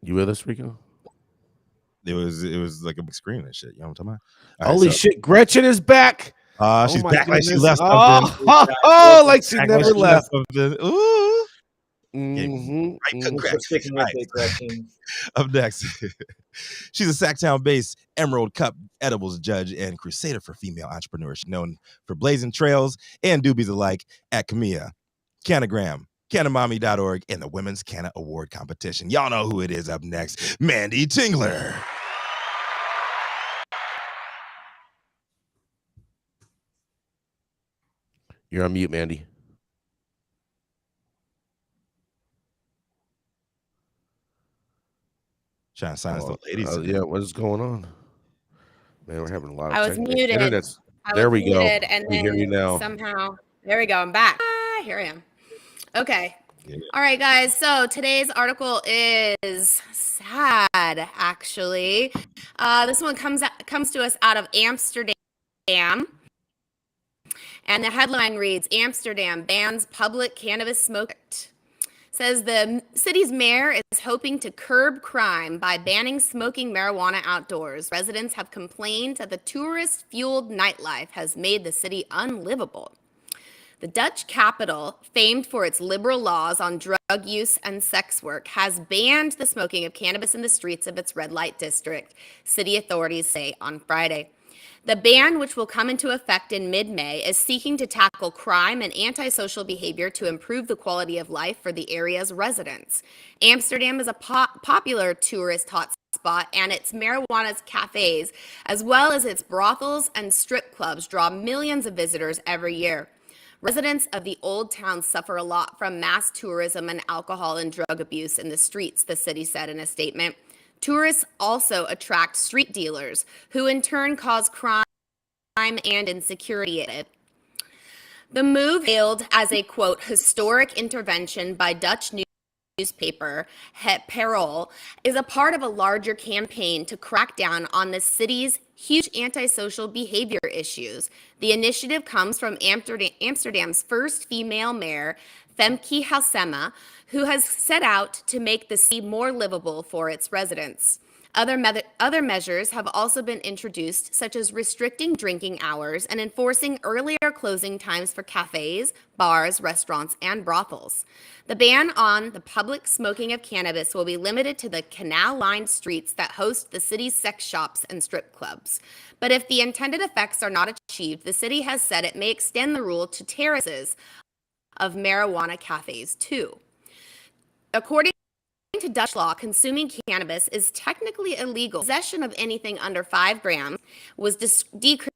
You with us, Rico? It was like a big screen and shit. You know what I'm talking about? All right, Holy so- shit, Gretchen is back. She's my back like she goodness. left something. Like she Back never like she left. something. Ooh. Mhm, Right, mhm. congrats. Sticking with it, Gretchen. Up next, she's a Sacktown-based Emerald Cup edibles judge and crusader for female entrepreneurship, known for blazing trails and doobies alike at Camilla, Canagram, Canamami.org, and the Women's Canna Award competition. Y'all know who it is. Up next, Manndie Tingler. You're on mute, Mandy. Trying to silence the ladies. Yeah, what is going on? Man, we're having a lot of I was technical- muted. Internet's I there. was We go. muted, and We then hear you now. somehow, there we go. I'm back. Here I am. Okay. Yeah. All right, guys. So today's article is sad, actually. This one comes to us out of Amsterdam. And the headline reads, Amsterdam bans public cannabis smoke. Says the city's mayor is hoping to curb crime by banning smoking marijuana outdoors. Residents have complained that the tourist-fueled nightlife has made the city unlivable. The Dutch capital, famed for its liberal laws on drug use and sex work, has banned the smoking of cannabis in the streets of its red light district, city authorities say on Friday. The ban, which will come into effect in mid-May, is seeking to tackle crime and antisocial behavior to improve the quality of life for the area's residents. Amsterdam is a popular tourist hotspot, and its marijuana cafes, as well as its brothels and strip clubs, draw millions of visitors every year. Residents of the Old Town suffer a lot from mass tourism and alcohol and drug abuse in the streets, the city said in a statement. Tourists also attract street dealers, who in turn cause crime and insecurity. The move hailed as a, quote, historic intervention by Dutch newspaper Het Parool is a part of a larger campaign to crack down on the city's huge antisocial behavior issues. The initiative comes from Amsterdam's first female mayor, Femke Halsema, who has set out to make the city more livable for its residents. Other measures have also been introduced, such as restricting drinking hours and enforcing earlier closing times for cafes, bars, restaurants, and brothels. The ban on the public smoking of cannabis will be limited to the canal-lined streets that host the city's sex shops and strip clubs. But if the intended effects are not achieved, the city has said it may extend the rule to terraces of marijuana cafes too. According to Dutch law, consuming cannabis is technically illegal. Possession of anything under 5 grams was decriminalized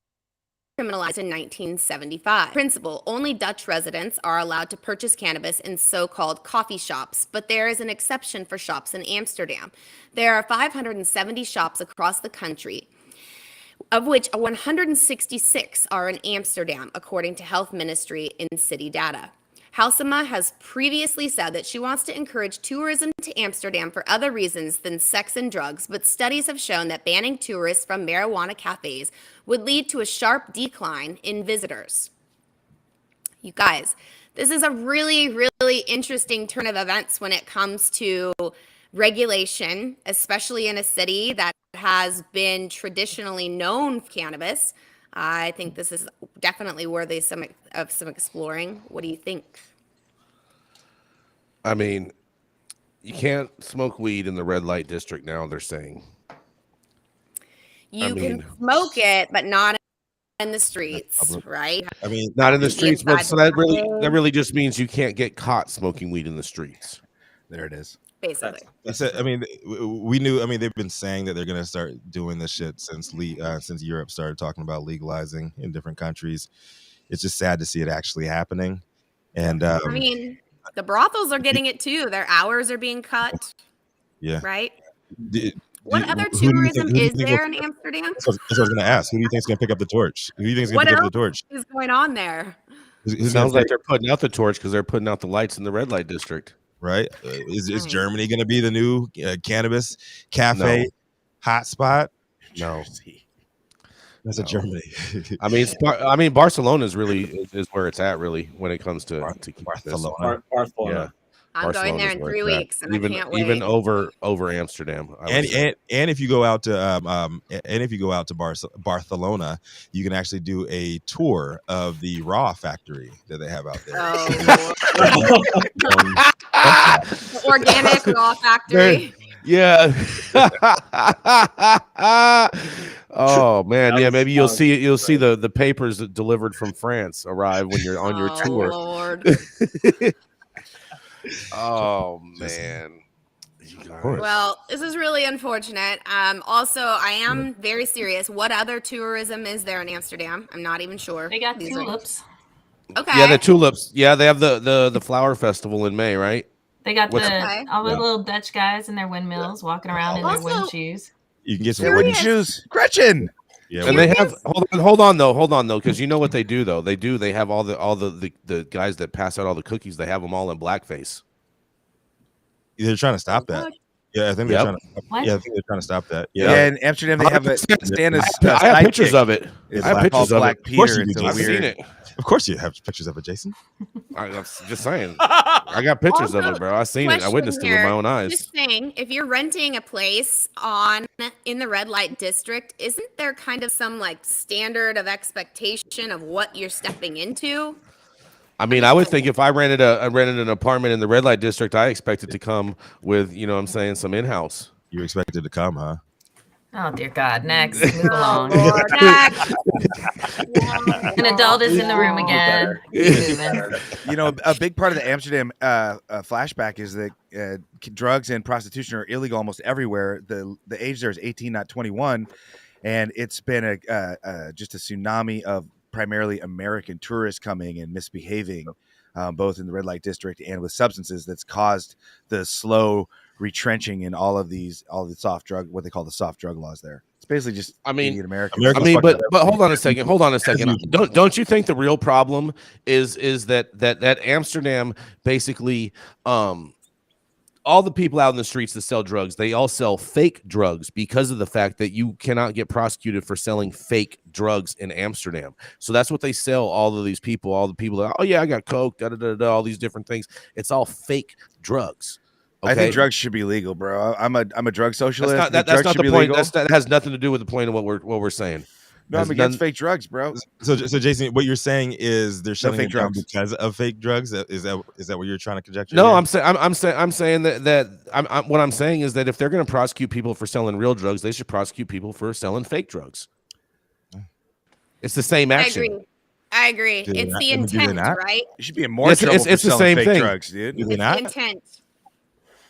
in 1975. Principle, only Dutch residents are allowed to purchase cannabis in so-called coffee shops, but there is an exception for shops in Amsterdam. There are 570 shops across the country, of which 166 are in Amsterdam, according to Health Ministry in city data. Halsema has previously said that she wants to encourage tourism to Amsterdam for other reasons than sex and drugs, but studies have shown that banning tourists from marijuana cafes would lead to a sharp decline in visitors. You guys, this is a really, really interesting turn of events when it comes to regulation, especially in a city that has been traditionally known for cannabis. I think this is definitely worthy of some exploring. What do you think? I mean, you can't smoke weed in the red light district now, they're saying. You can smoke it, but not in the streets, right? I mean, not in the streets, but so that really just means you can't get caught smoking weed in the streets. There it is. Basically. That's it. I mean, we knew. I mean, they've been saying that they're going to start doing this shit since Europe started talking about legalizing in different countries. It's just sad to see it actually happening. And I mean, the brothels are getting it too. Their hours are being cut. Yeah. Right. What other tourism is there in Amsterdam? That's what I was going to ask. Who do you think is going to pick up the torch? Who do you think is going to pick up the torch? What else is going on there? It sounds like they're putting out the torch because they're putting out the lights in the red light district. Right? Is Germany going to be the new cannabis cafe hotspot? No. That's a Germany. I mean, Barcelona is where it's at, really, when it comes to Barcelona. Barcelona. I'm going there in 3 weeks, and I can't wait. Even over Amsterdam. And if you go out to Barcelona, you can actually do a tour of the raw factory that they have out there. The organic raw factory. Yeah. Oh man, yeah. Maybe you'll see the papers that delivered from France arrive when you're on your tour. Lord. Oh man. Well, this is really unfortunate. Also, I am very serious. What other tourism is there in Amsterdam? I'm not even sure. They got tulips. Okay. Yeah, the tulips. Yeah, they have the flower festival in May, right? They got all the little Dutch guys in their windmills walking around in their wooden shoes. You can get some wooden shoes, Gretchen. Yeah, and they have hold on though, because you know what they do though. They have all the guys that pass out all the cookies. They have them all in blackface. They're trying to stop that. Yeah, I think they're trying to. Yeah, I think they're trying to stop that. Yeah, in Amsterdam they have a stand. I have pictures of it. I have pictures of it. Peter. I've seen it. Of course, you have pictures of it, Jason. I'm just saying. I got pictures of it, bro. I seen it. I witnessed it with my own eyes. Just saying, if you're renting a place in the red light district, isn't there kind of some like standard of expectation of what you're stepping into? I mean, I would think if I rented an apartment in the red light district, I expected to come with, some in-house. You expected to come, huh? Oh dear God! Next, move along. An adult is in the room again. A big part of the Amsterdam flashback is that drugs and prostitution are illegal almost everywhere. The age there is 18, not 21, and it's been just a tsunami of primarily American tourists coming and misbehaving, both in the red light district and with substances. That's caused the slow retrenching in all the soft drug, what they call the soft drug laws there. It's basically just American. But hold on a second. Don't you think the real problem is that Amsterdam basically all the people out in the streets that sell drugs, they all sell fake drugs because of the fact that you cannot get prosecuted for selling fake drugs in Amsterdam. So that's what they sell all of these people, all the people that, oh yeah, I got coke, all these different things. It's all fake drugs. Okay? I think drugs should be legal, bro. I'm a drug socialist. That's not the point. That has nothing to do with the point of what we're saying. No, I'm against fake drugs, bro. So Jason, what you're saying is they're shutting it down because of fake drugs. Is that what you're trying to conjecture? No, I'm saying that what I'm saying is that if they're going to prosecute people for selling real drugs, they should prosecute people for selling fake drugs. It's the same action. I agree. It's the intent, right? You should be in more trouble for selling fake drugs, dude. It's the intent.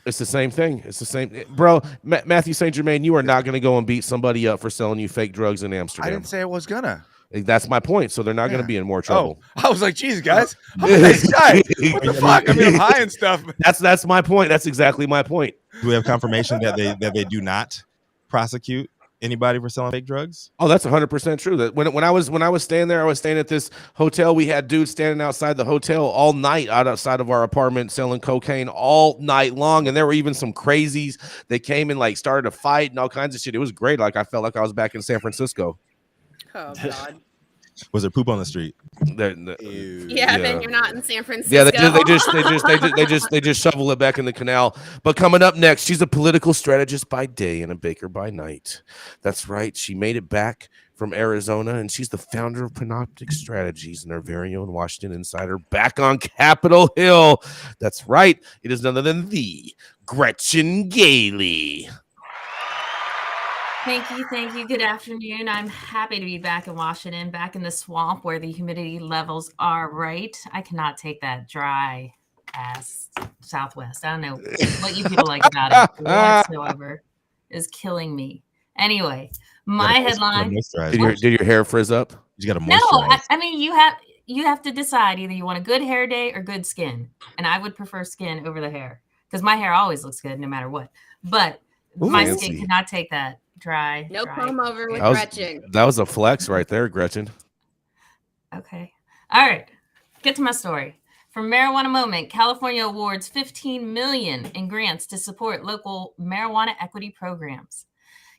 It's the same thing. It's the same, bro. Mathieu St. Germain, you are not going to go and beat somebody up for selling you fake drugs in Amsterdam. I didn't say I was gonna. That's my point. So they're not going to be in more trouble. Oh, I was like, geez, guys, I'm a nice guy. What the fuck? I mean, I'm high and stuff. That's my point. That's exactly my point. Do we have confirmation that they do not prosecute anybody for selling fake drugs? Oh, that's 100% true. That when I was staying there, I was staying at this hotel. We had dudes standing outside the hotel all night, outside of our apartment, selling cocaine all night long. And there were even some crazies that came and like started a fight and all kinds of shit. It was great. Like I felt like I was back in San Francisco. Oh God. Was there poop on the street? Yeah, then you're not in San Francisco. Yeah, they just shovel it back in the canal. But coming up next, she's a political strategist by day and a baker by night. That's right. She made it back from Arizona, and she's the founder of Panoptic Strategies and our very own Washington insider back on Capitol Hill. That's right. It is none other than the Gretchen Gailey. Thank you. Good afternoon. I'm happy to be back in Washington, back in the swamp where the humidity levels are right. I cannot take that dry ass Southwest. I don't know what you people like about it whatsoever. Is killing me. Anyway, my headline. Did your hair frizz up? You got to moisturize. No, I mean you have to decide either you want a good hair day or good skin, and I would prefer skin over the hair because my hair always looks good no matter what. But my skin cannot take that. Dry. No comb over with Gretchen. That was a flex right there, Gretchen. Okay. All right. Get to my story. From Marijuana Moment, California awards $15 million in grants to support local marijuana equity programs.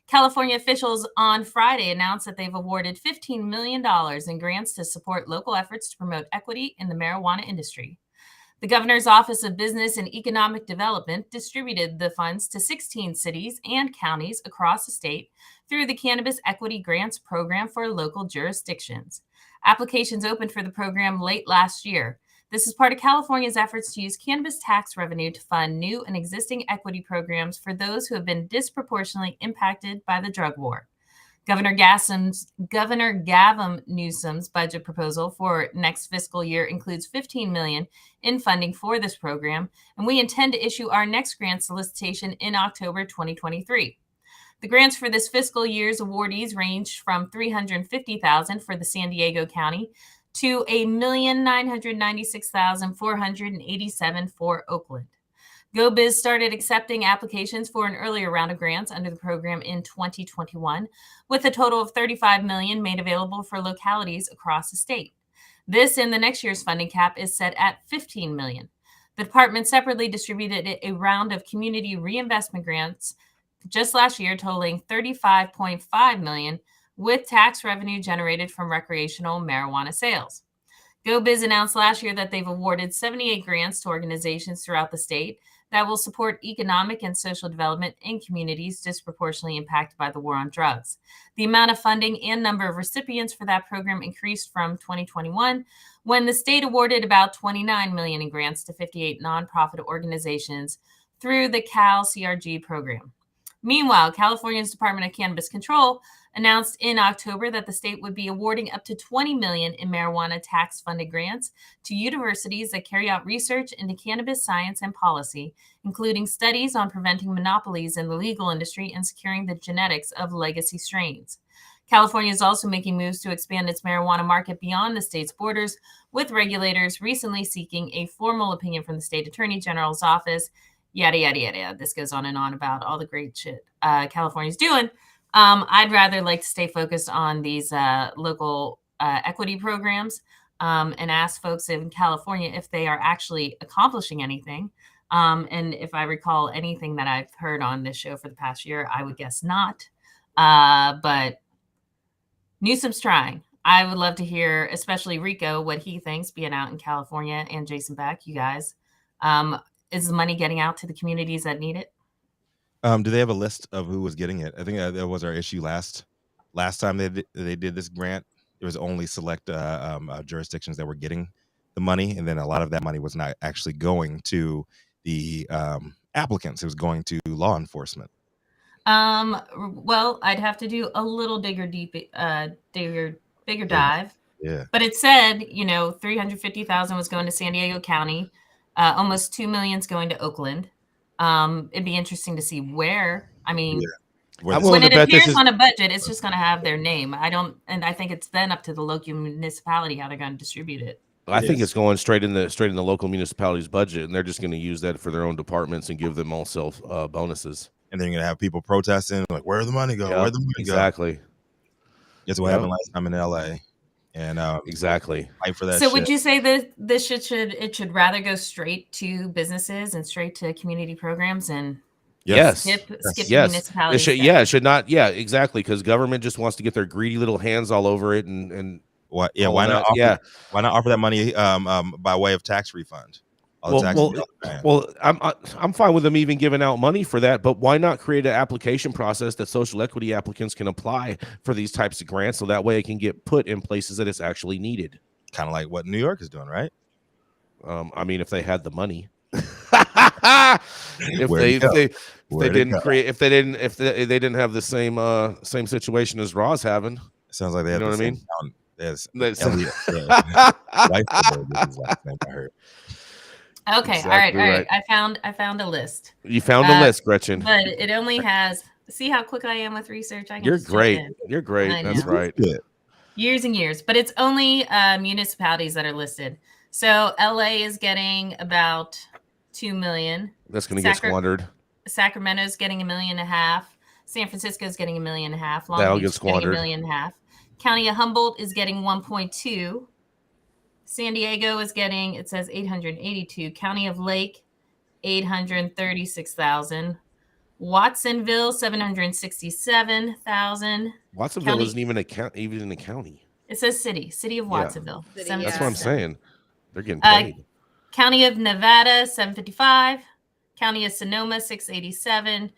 California officials on Friday announced that they've awarded $15 million in grants to support local efforts to promote equity in the marijuana industry. The Governor's Office of Business and Economic Development distributed the funds to 16 cities and counties across the state through the Cannabis Equity Grants Program for local jurisdictions. Applications opened for the program late last year. This is part of California's efforts to use cannabis tax revenue to fund new and existing equity programs for those who have been disproportionately impacted by the drug war. Governor Gavin Newsom's budget proposal for next fiscal year includes $15 million in funding for this program, and we intend to issue our next grant solicitation in October 2023. The grants for this fiscal year's awardees range from $350,000 for the San Diego County to $1,996,487 for Oakland. GoBiz started accepting applications for an earlier round of grants under the program in 2021, with a total of $35 million made available for localities across the state. This and the next year's funding cap is set at $15 million. The department separately distributed a round of community reinvestment grants just last year, totaling $35.5 million, with tax revenue generated from recreational marijuana sales. GoBiz announced last year that they've awarded 78 grants to organizations throughout the state that will support economic and social development in communities disproportionately impacted by the war on drugs. The amount of funding and number of recipients for that program increased from 2021, when the state awarded about $29 million in grants to 58 nonprofit organizations through the Cal CRG program. Meanwhile, California's Department of Cannabis Control announced in October that the state would be awarding up to $20 million in marijuana tax-funded grants to universities that carry out research into cannabis science and policy, including studies on preventing monopolies in the legal industry and securing the genetics of legacy strains. California is also making moves to expand its marijuana market beyond the state's borders, with regulators recently seeking a formal opinion from the state attorney general's office. Yada, yada, yada. This goes on and on about all the great shit California's doing. I'd rather like to stay focused on these local equity programs and ask folks in California if they are actually accomplishing anything. And if I recall anything that I've heard on this show for the past year, I would guess not. But Newsom's trying. I would love to hear, especially Rico, what he thinks being out in California, and Jason Beck, you guys. Is the money getting out to the communities that need it? Do they have a list of who was getting it? I think that was our issue last time they did this grant. It was only select jurisdictions that were getting the money, and then a lot of that money was not actually going to the applicants. It was going to law enforcement. Well, I'd have to do a little bigger dive. Yeah. But it said, $350,000 was going to San Diego County. Almost $2 million is going to Oakland. It'd be interesting to see where. I mean, Where when it appears on a budget, it's just going to have their name. I think it's then up to the local municipality how they're going to distribute it. I think it's going straight in the local municipality's budget, and they're just going to use that for their own departments and give them all self bonuses. And then you're going to have people protesting, like, where did the money go? Yep, Where the money exactly. go? That's what happened last time in LA. And exactly. Fight for that. So would you say that this should rather go straight to businesses and straight to community programs and skip municipalities? It should not. Yeah, exactly. Because government just wants to get their greedy little hands all over it and what? Yeah, why not? Why not offer that money by way of tax refund? Well, I'm fine with them even giving out money for that, but why not create an application process that social equity applicants can apply for these types of grants, so that way it can get put in places that it's actually needed? Kind of like what New York is doing, right? I mean, if they had the money, if they didn't have the same situation as Raw's having. Sounds like they have what I mean. I heard. Okay, exactly all right. I found a list. You found a list, Gretchen. But it only has. See how quick I am with research. You're great. You're great. That's right. Years and years, but it's only municipalities that are listed. So LA is getting about $2 million. That's going to get squandered. Sacramento's getting $1.5 million. San Francisco's getting $1.5 million. That'll get squandered. Getting $1.5 million. County of Humboldt is getting 1.2. San Diego is getting, it says 882. County of Lake, 836,000. Watsonville, 767,000. Watsonville isn't even a county. It says city of Watsonville. That's what I'm saying. They're getting paid. County of Nevada, 755. County of Sonoma, 687.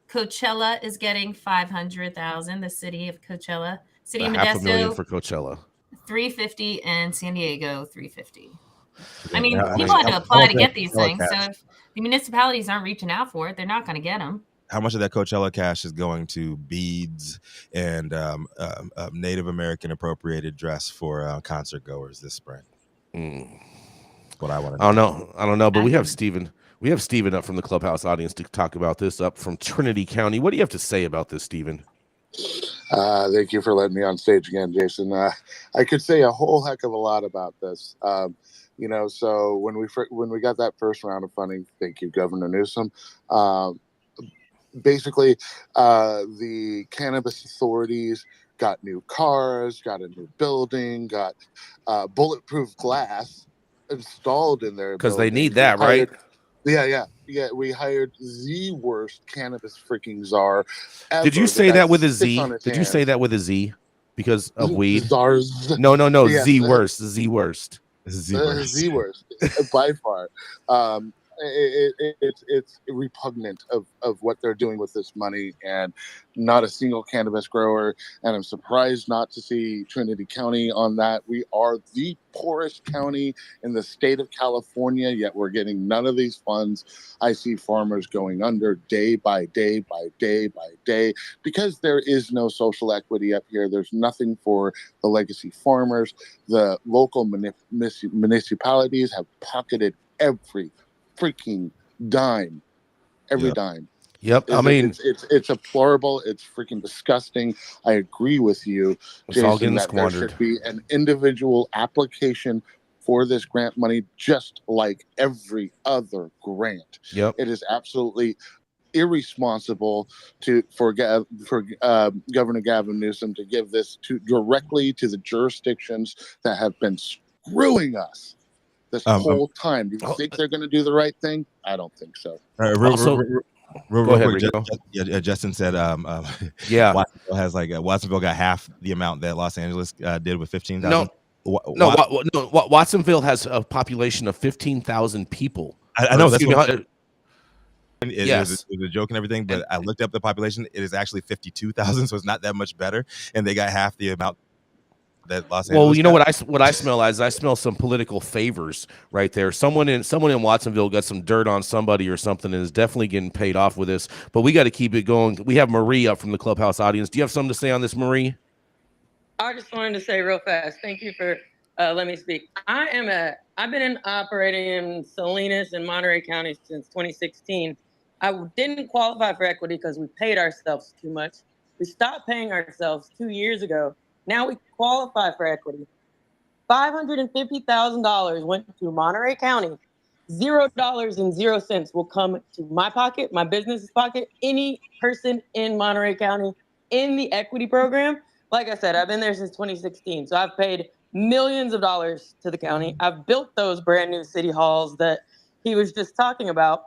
Coachella is getting 500,000. The city of Coachella. City of Modesto, $500,000 for Coachella. 350, and San Diego 350. I mean, people had to apply to get these things. So if the municipalities aren't reaching out for it, they're not going to get them. How much of that Coachella cash is going to beads and Native American appropriated dress for concert goers this spring? What I want to know. I don't know, but we have Steven. We have Steven up from the Clubhouse audience to talk about this, up from Trinity County. What do you have to say about this, Steven? Thank you for letting me on stage again, Jason. I could say a whole heck of a lot about this. So when we got that first round of funding, thank you, Governor Newsom. Basically, the cannabis authorities got new cars, got a new building, got bulletproof glass installed in their because they need that, right? Yeah. We hired the worst cannabis freaking czar ever. Did you say that with a Z? Did you say that with a Z? Because of weed? Czars. No. Yeah, Z worst. Z worst. Z worst by far. It's repugnant of what they're doing with this money, and not a single cannabis grower. And I'm surprised not to see Trinity County on that. We are the poorest county in the state of California, yet we're getting none of these funds. I see farmers going under day by day by day by day because there is no social equity up here. There's nothing for the legacy farmers. The local municipalities have pocketed every freaking dime, dime. Yep. I mean, it's deplorable. It's freaking disgusting. I agree with you, Jason, all getting that squandered. There should be an individual application for this grant money, just like every other grant. Yep. It is absolutely irresponsible for Governor Gavin Newsom to give this directly to the jurisdictions that have been screwing us this whole time. Do you think they're going to do the right thing? I don't think so. Real quick, Justin said, Watsonville got half the amount that Los Angeles did with 15,000. No, Watsonville has a population of 15,000 people. I know that's what Yes, it was a joke and everything, but I looked up the population. It is actually 52,000, so it's not that much better, and they got half the amount that Los Angeles. Well, you know what I smell as I smell some political favors right there. Someone in Watsonville got some dirt on somebody or something and is definitely getting paid off with this. But we got to keep it going. We have Marie up from the Clubhouse audience. Do you have something to say on this, Marie? I just wanted to say real fast. Thank you for letting me speak. I've been operating in Salinas and Monterey County since 2016, I didn't qualify for equity because we paid ourselves too much. We stopped paying ourselves 2 years ago. Now we qualify for equity. $550,000 went to Monterey County. $0.00 will come to my pocket, my business's pocket, any person in Monterey County in the equity program. Like I said, I've been there since 2016. So I've paid millions of dollars to the county. I've built those brand new city halls that he was just talking about.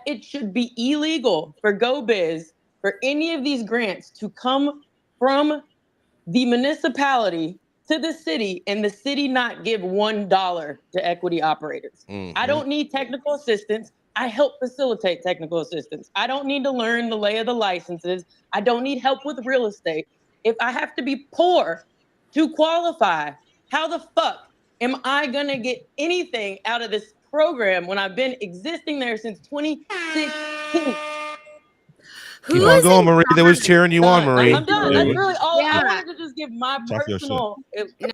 It should be illegal for GoBiz, for any of these grants to come from the municipality to the city and the city not give $1 to equity operators. I don't need technical assistance. I help facilitate technical assistance. I don't need to learn the lay of the licenses. I don't need help with real estate. If I have to be poor to qualify, how the fuck am I gonna get anything out of this program when I've been existing there since 2016? Keep on going, Marie. They was cheering you on, Marie. I'm done. That's really all. Yeah. I wanted to just give my Talk your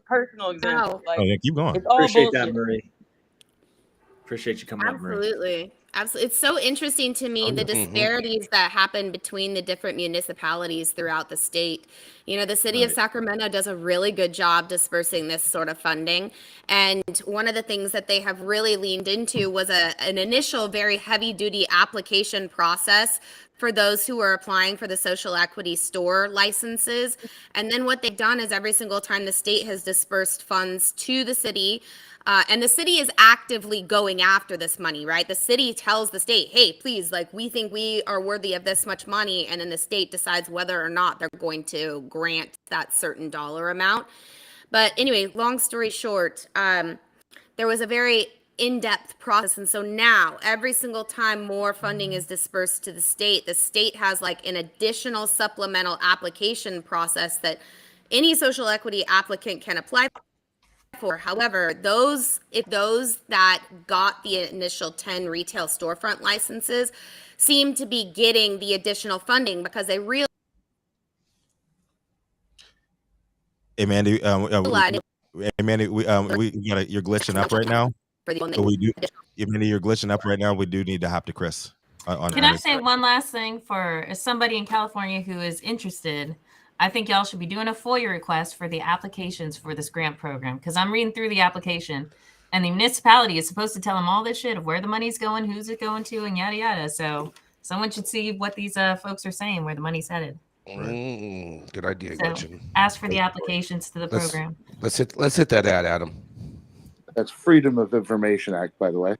personal example. Like, Oh, yeah, keep going. it's all Appreciate bullshit. that, Marie. Appreciate you coming up, Marie. Absolutely. Absolutely. It's so interesting to me, the disparities that happen between the different municipalities throughout the state. You know, the city of Sacramento does a really good job dispersing this sort of funding. And one of the things that they have really leaned into was an initial very heavy duty application process for those who are applying for the social equity store licenses. And then what they've done is every single time the state has dispersed funds to the city, and the city is actively going after this money, right? The city tells the state, hey, please, like, we think we are worthy of this much money. And then the state decides whether or not they're going to grant that certain dollar amount. But anyway, long story short, there was a very in-depth process. And so now every single time more funding is dispersed to the state has like an additional supplemental application process that any social equity applicant can apply for. However, those that got the initial 10 retail storefront licenses seem to be getting the additional funding because they realize. Hey, Manndie, you're glitching up right now. Manndie, you're glitching up right now. We do need to hop to Chris. Can I say one last thing for somebody in California who is interested? I think y'all should be doing a FOIA request for the applications for this grant program, because I'm reading through the application and the municipality is supposed to tell them all this shit of where the money's going, who's it going to, and yada, yada. So someone should see what these folks are saying, where the money's headed. Good idea, So Gretchen. ask for the applications to the program. Let's hit that ad, Adam. That's Freedom of Information Act, by the way.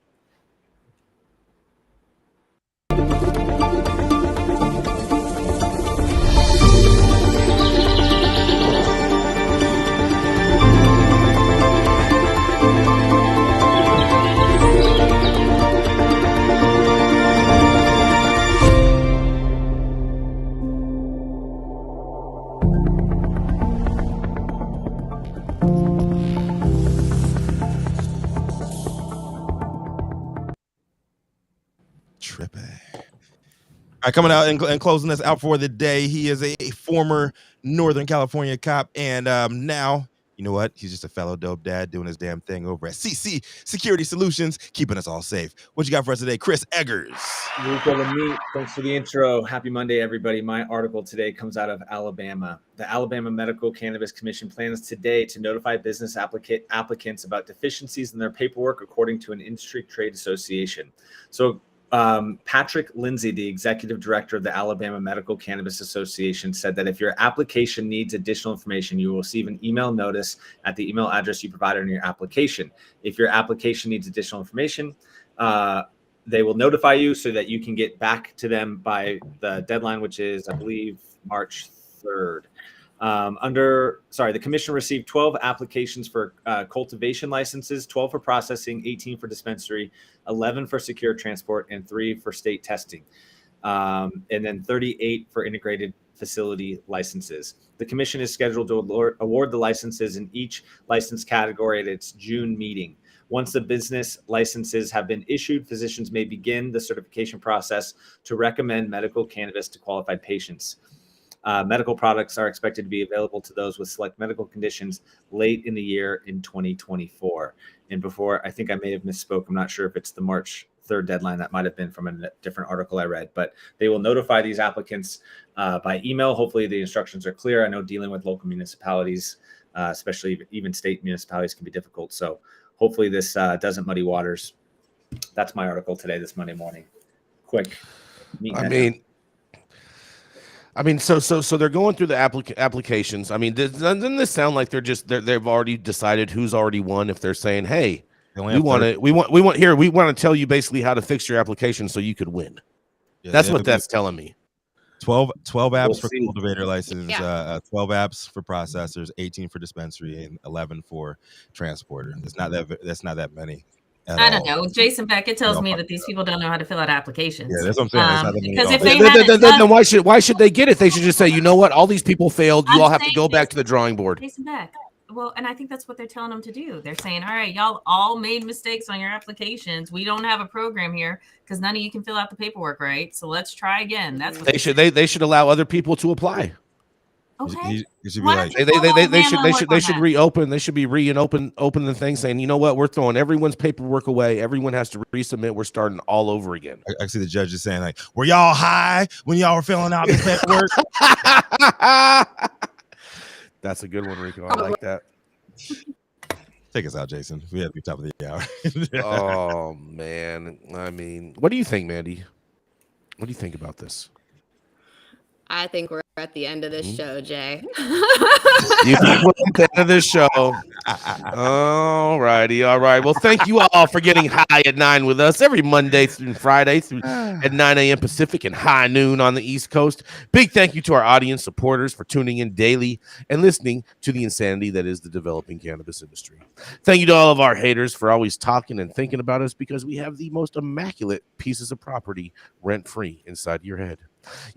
Trippy. All right, coming out and closing this out for the day. He is a former Northern California cop, and now, you know what? He's just a fellow dope dad doing his damn thing over at CC Security Solutions, keeping us all safe. What you got for us today, Chris Eggers? Rico Lamitte, thanks for the intro. Happy Monday, everybody. My article today comes out of Alabama. The Alabama Medical Cannabis Commission plans today to notify business applicants about deficiencies in their paperwork, according to an industry trade association. So Patrick Lindsay, the executive director of the Alabama Medical Cannabis Association, said that if your application needs additional information, you will receive an email notice at the email address you provided in your application. If your application needs additional information, they will notify you so that you can get back to them by the deadline, which is, I believe, March 3rd. The commission received 12 applications for cultivation licenses, 12 for processing, 18 for dispensary, 11 for secure transport, and 3 for state testing, and then 38 for integrated facility licenses. The commission is scheduled to award the licenses in each license category at its June meeting. Once the business licenses have been issued, physicians may begin the certification process to recommend medical cannabis to qualified patients. Medical products are expected to be available to those with select medical conditions late in the year in 2024. And before, I think I may have misspoke. I'm not sure if it's the March third deadline. That might have been from a different article I read, but they will notify these applicants by email. Hopefully the instructions are clear. I know dealing with local municipalities, especially even state municipalities, can be difficult. So hopefully this doesn't muddy waters. That's my article today, this Monday morning. Quick. I mean, so they're going through the applications. I mean, doesn't this sound like they've already decided who's already won? If they're saying, "Hey, we want to tell you basically how to fix your application so you could win." Yeah, that's what that's telling me. 12 apps for cultivator license, 12 apps for processors, 18 for dispensary, and 11 for transporter. That's not that many. I don't know. Jason Beck, it tells me that these people don't know how to fill out applications. Yeah, that's what I'm saying. Because if they then why should they get it? They should just say, you know what? All these people failed. You all have to go back to the drawing board. Jason Beck. Well, and I think that's what they're telling them to do. They're saying, all right, y'all all made mistakes on your applications. We don't have a program here because none of you can fill out the paperwork right. So let's try again. That's what they should allow other people to apply. Okay. You should be like, they should reopen. They should be open the thing, saying, you know what, we're throwing everyone's paperwork away. Everyone has to resubmit. We're starting all over again. I see the judge is saying, like, were y'all high when y'all were filling out this paperwork? That's a good one, Rico. I like that. Take us out, Jason. We have to be top of the hour. Oh man, I mean, what do you think, Manndie? What do you think about this? I think we're at the end of this show, Jay. You think we're at the end of this show? All righty. All right. Well, thank you all for getting high at 9 with us every Monday through Friday at 9 a.m. Pacific and high noon on the East Coast. Big thank you to our audience supporters for tuning in daily and listening to the insanity that is the developing cannabis industry. Thank you to all of our haters for always talking and thinking about us, because we have the most immaculate pieces of property rent-free inside your head.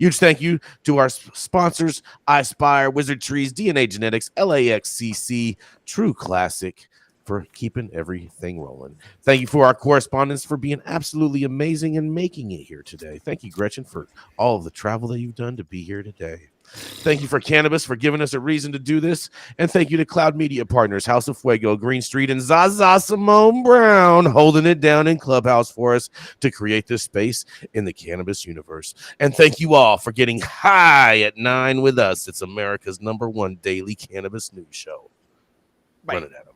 Huge thank you to our sponsors, iSpire, Wizard Trees, DNA Genetics, LAXCC, True Classic, for keeping everything rolling. Thank you for our correspondents for being absolutely amazing and making it here today. Thank you, Gretchen, for all of the travel that you've done to be here today. Thank you for Cannabis for giving us a reason to do this. And thank you to Cloud Media Partners, House of Fuego, Green Street, and Zaza Simone Brown holding it down in Clubhouse for us to create this space in the cannabis universe. And thank you all for getting high at 9 with us. It's America's #1 daily cannabis news show. Run it at 'em.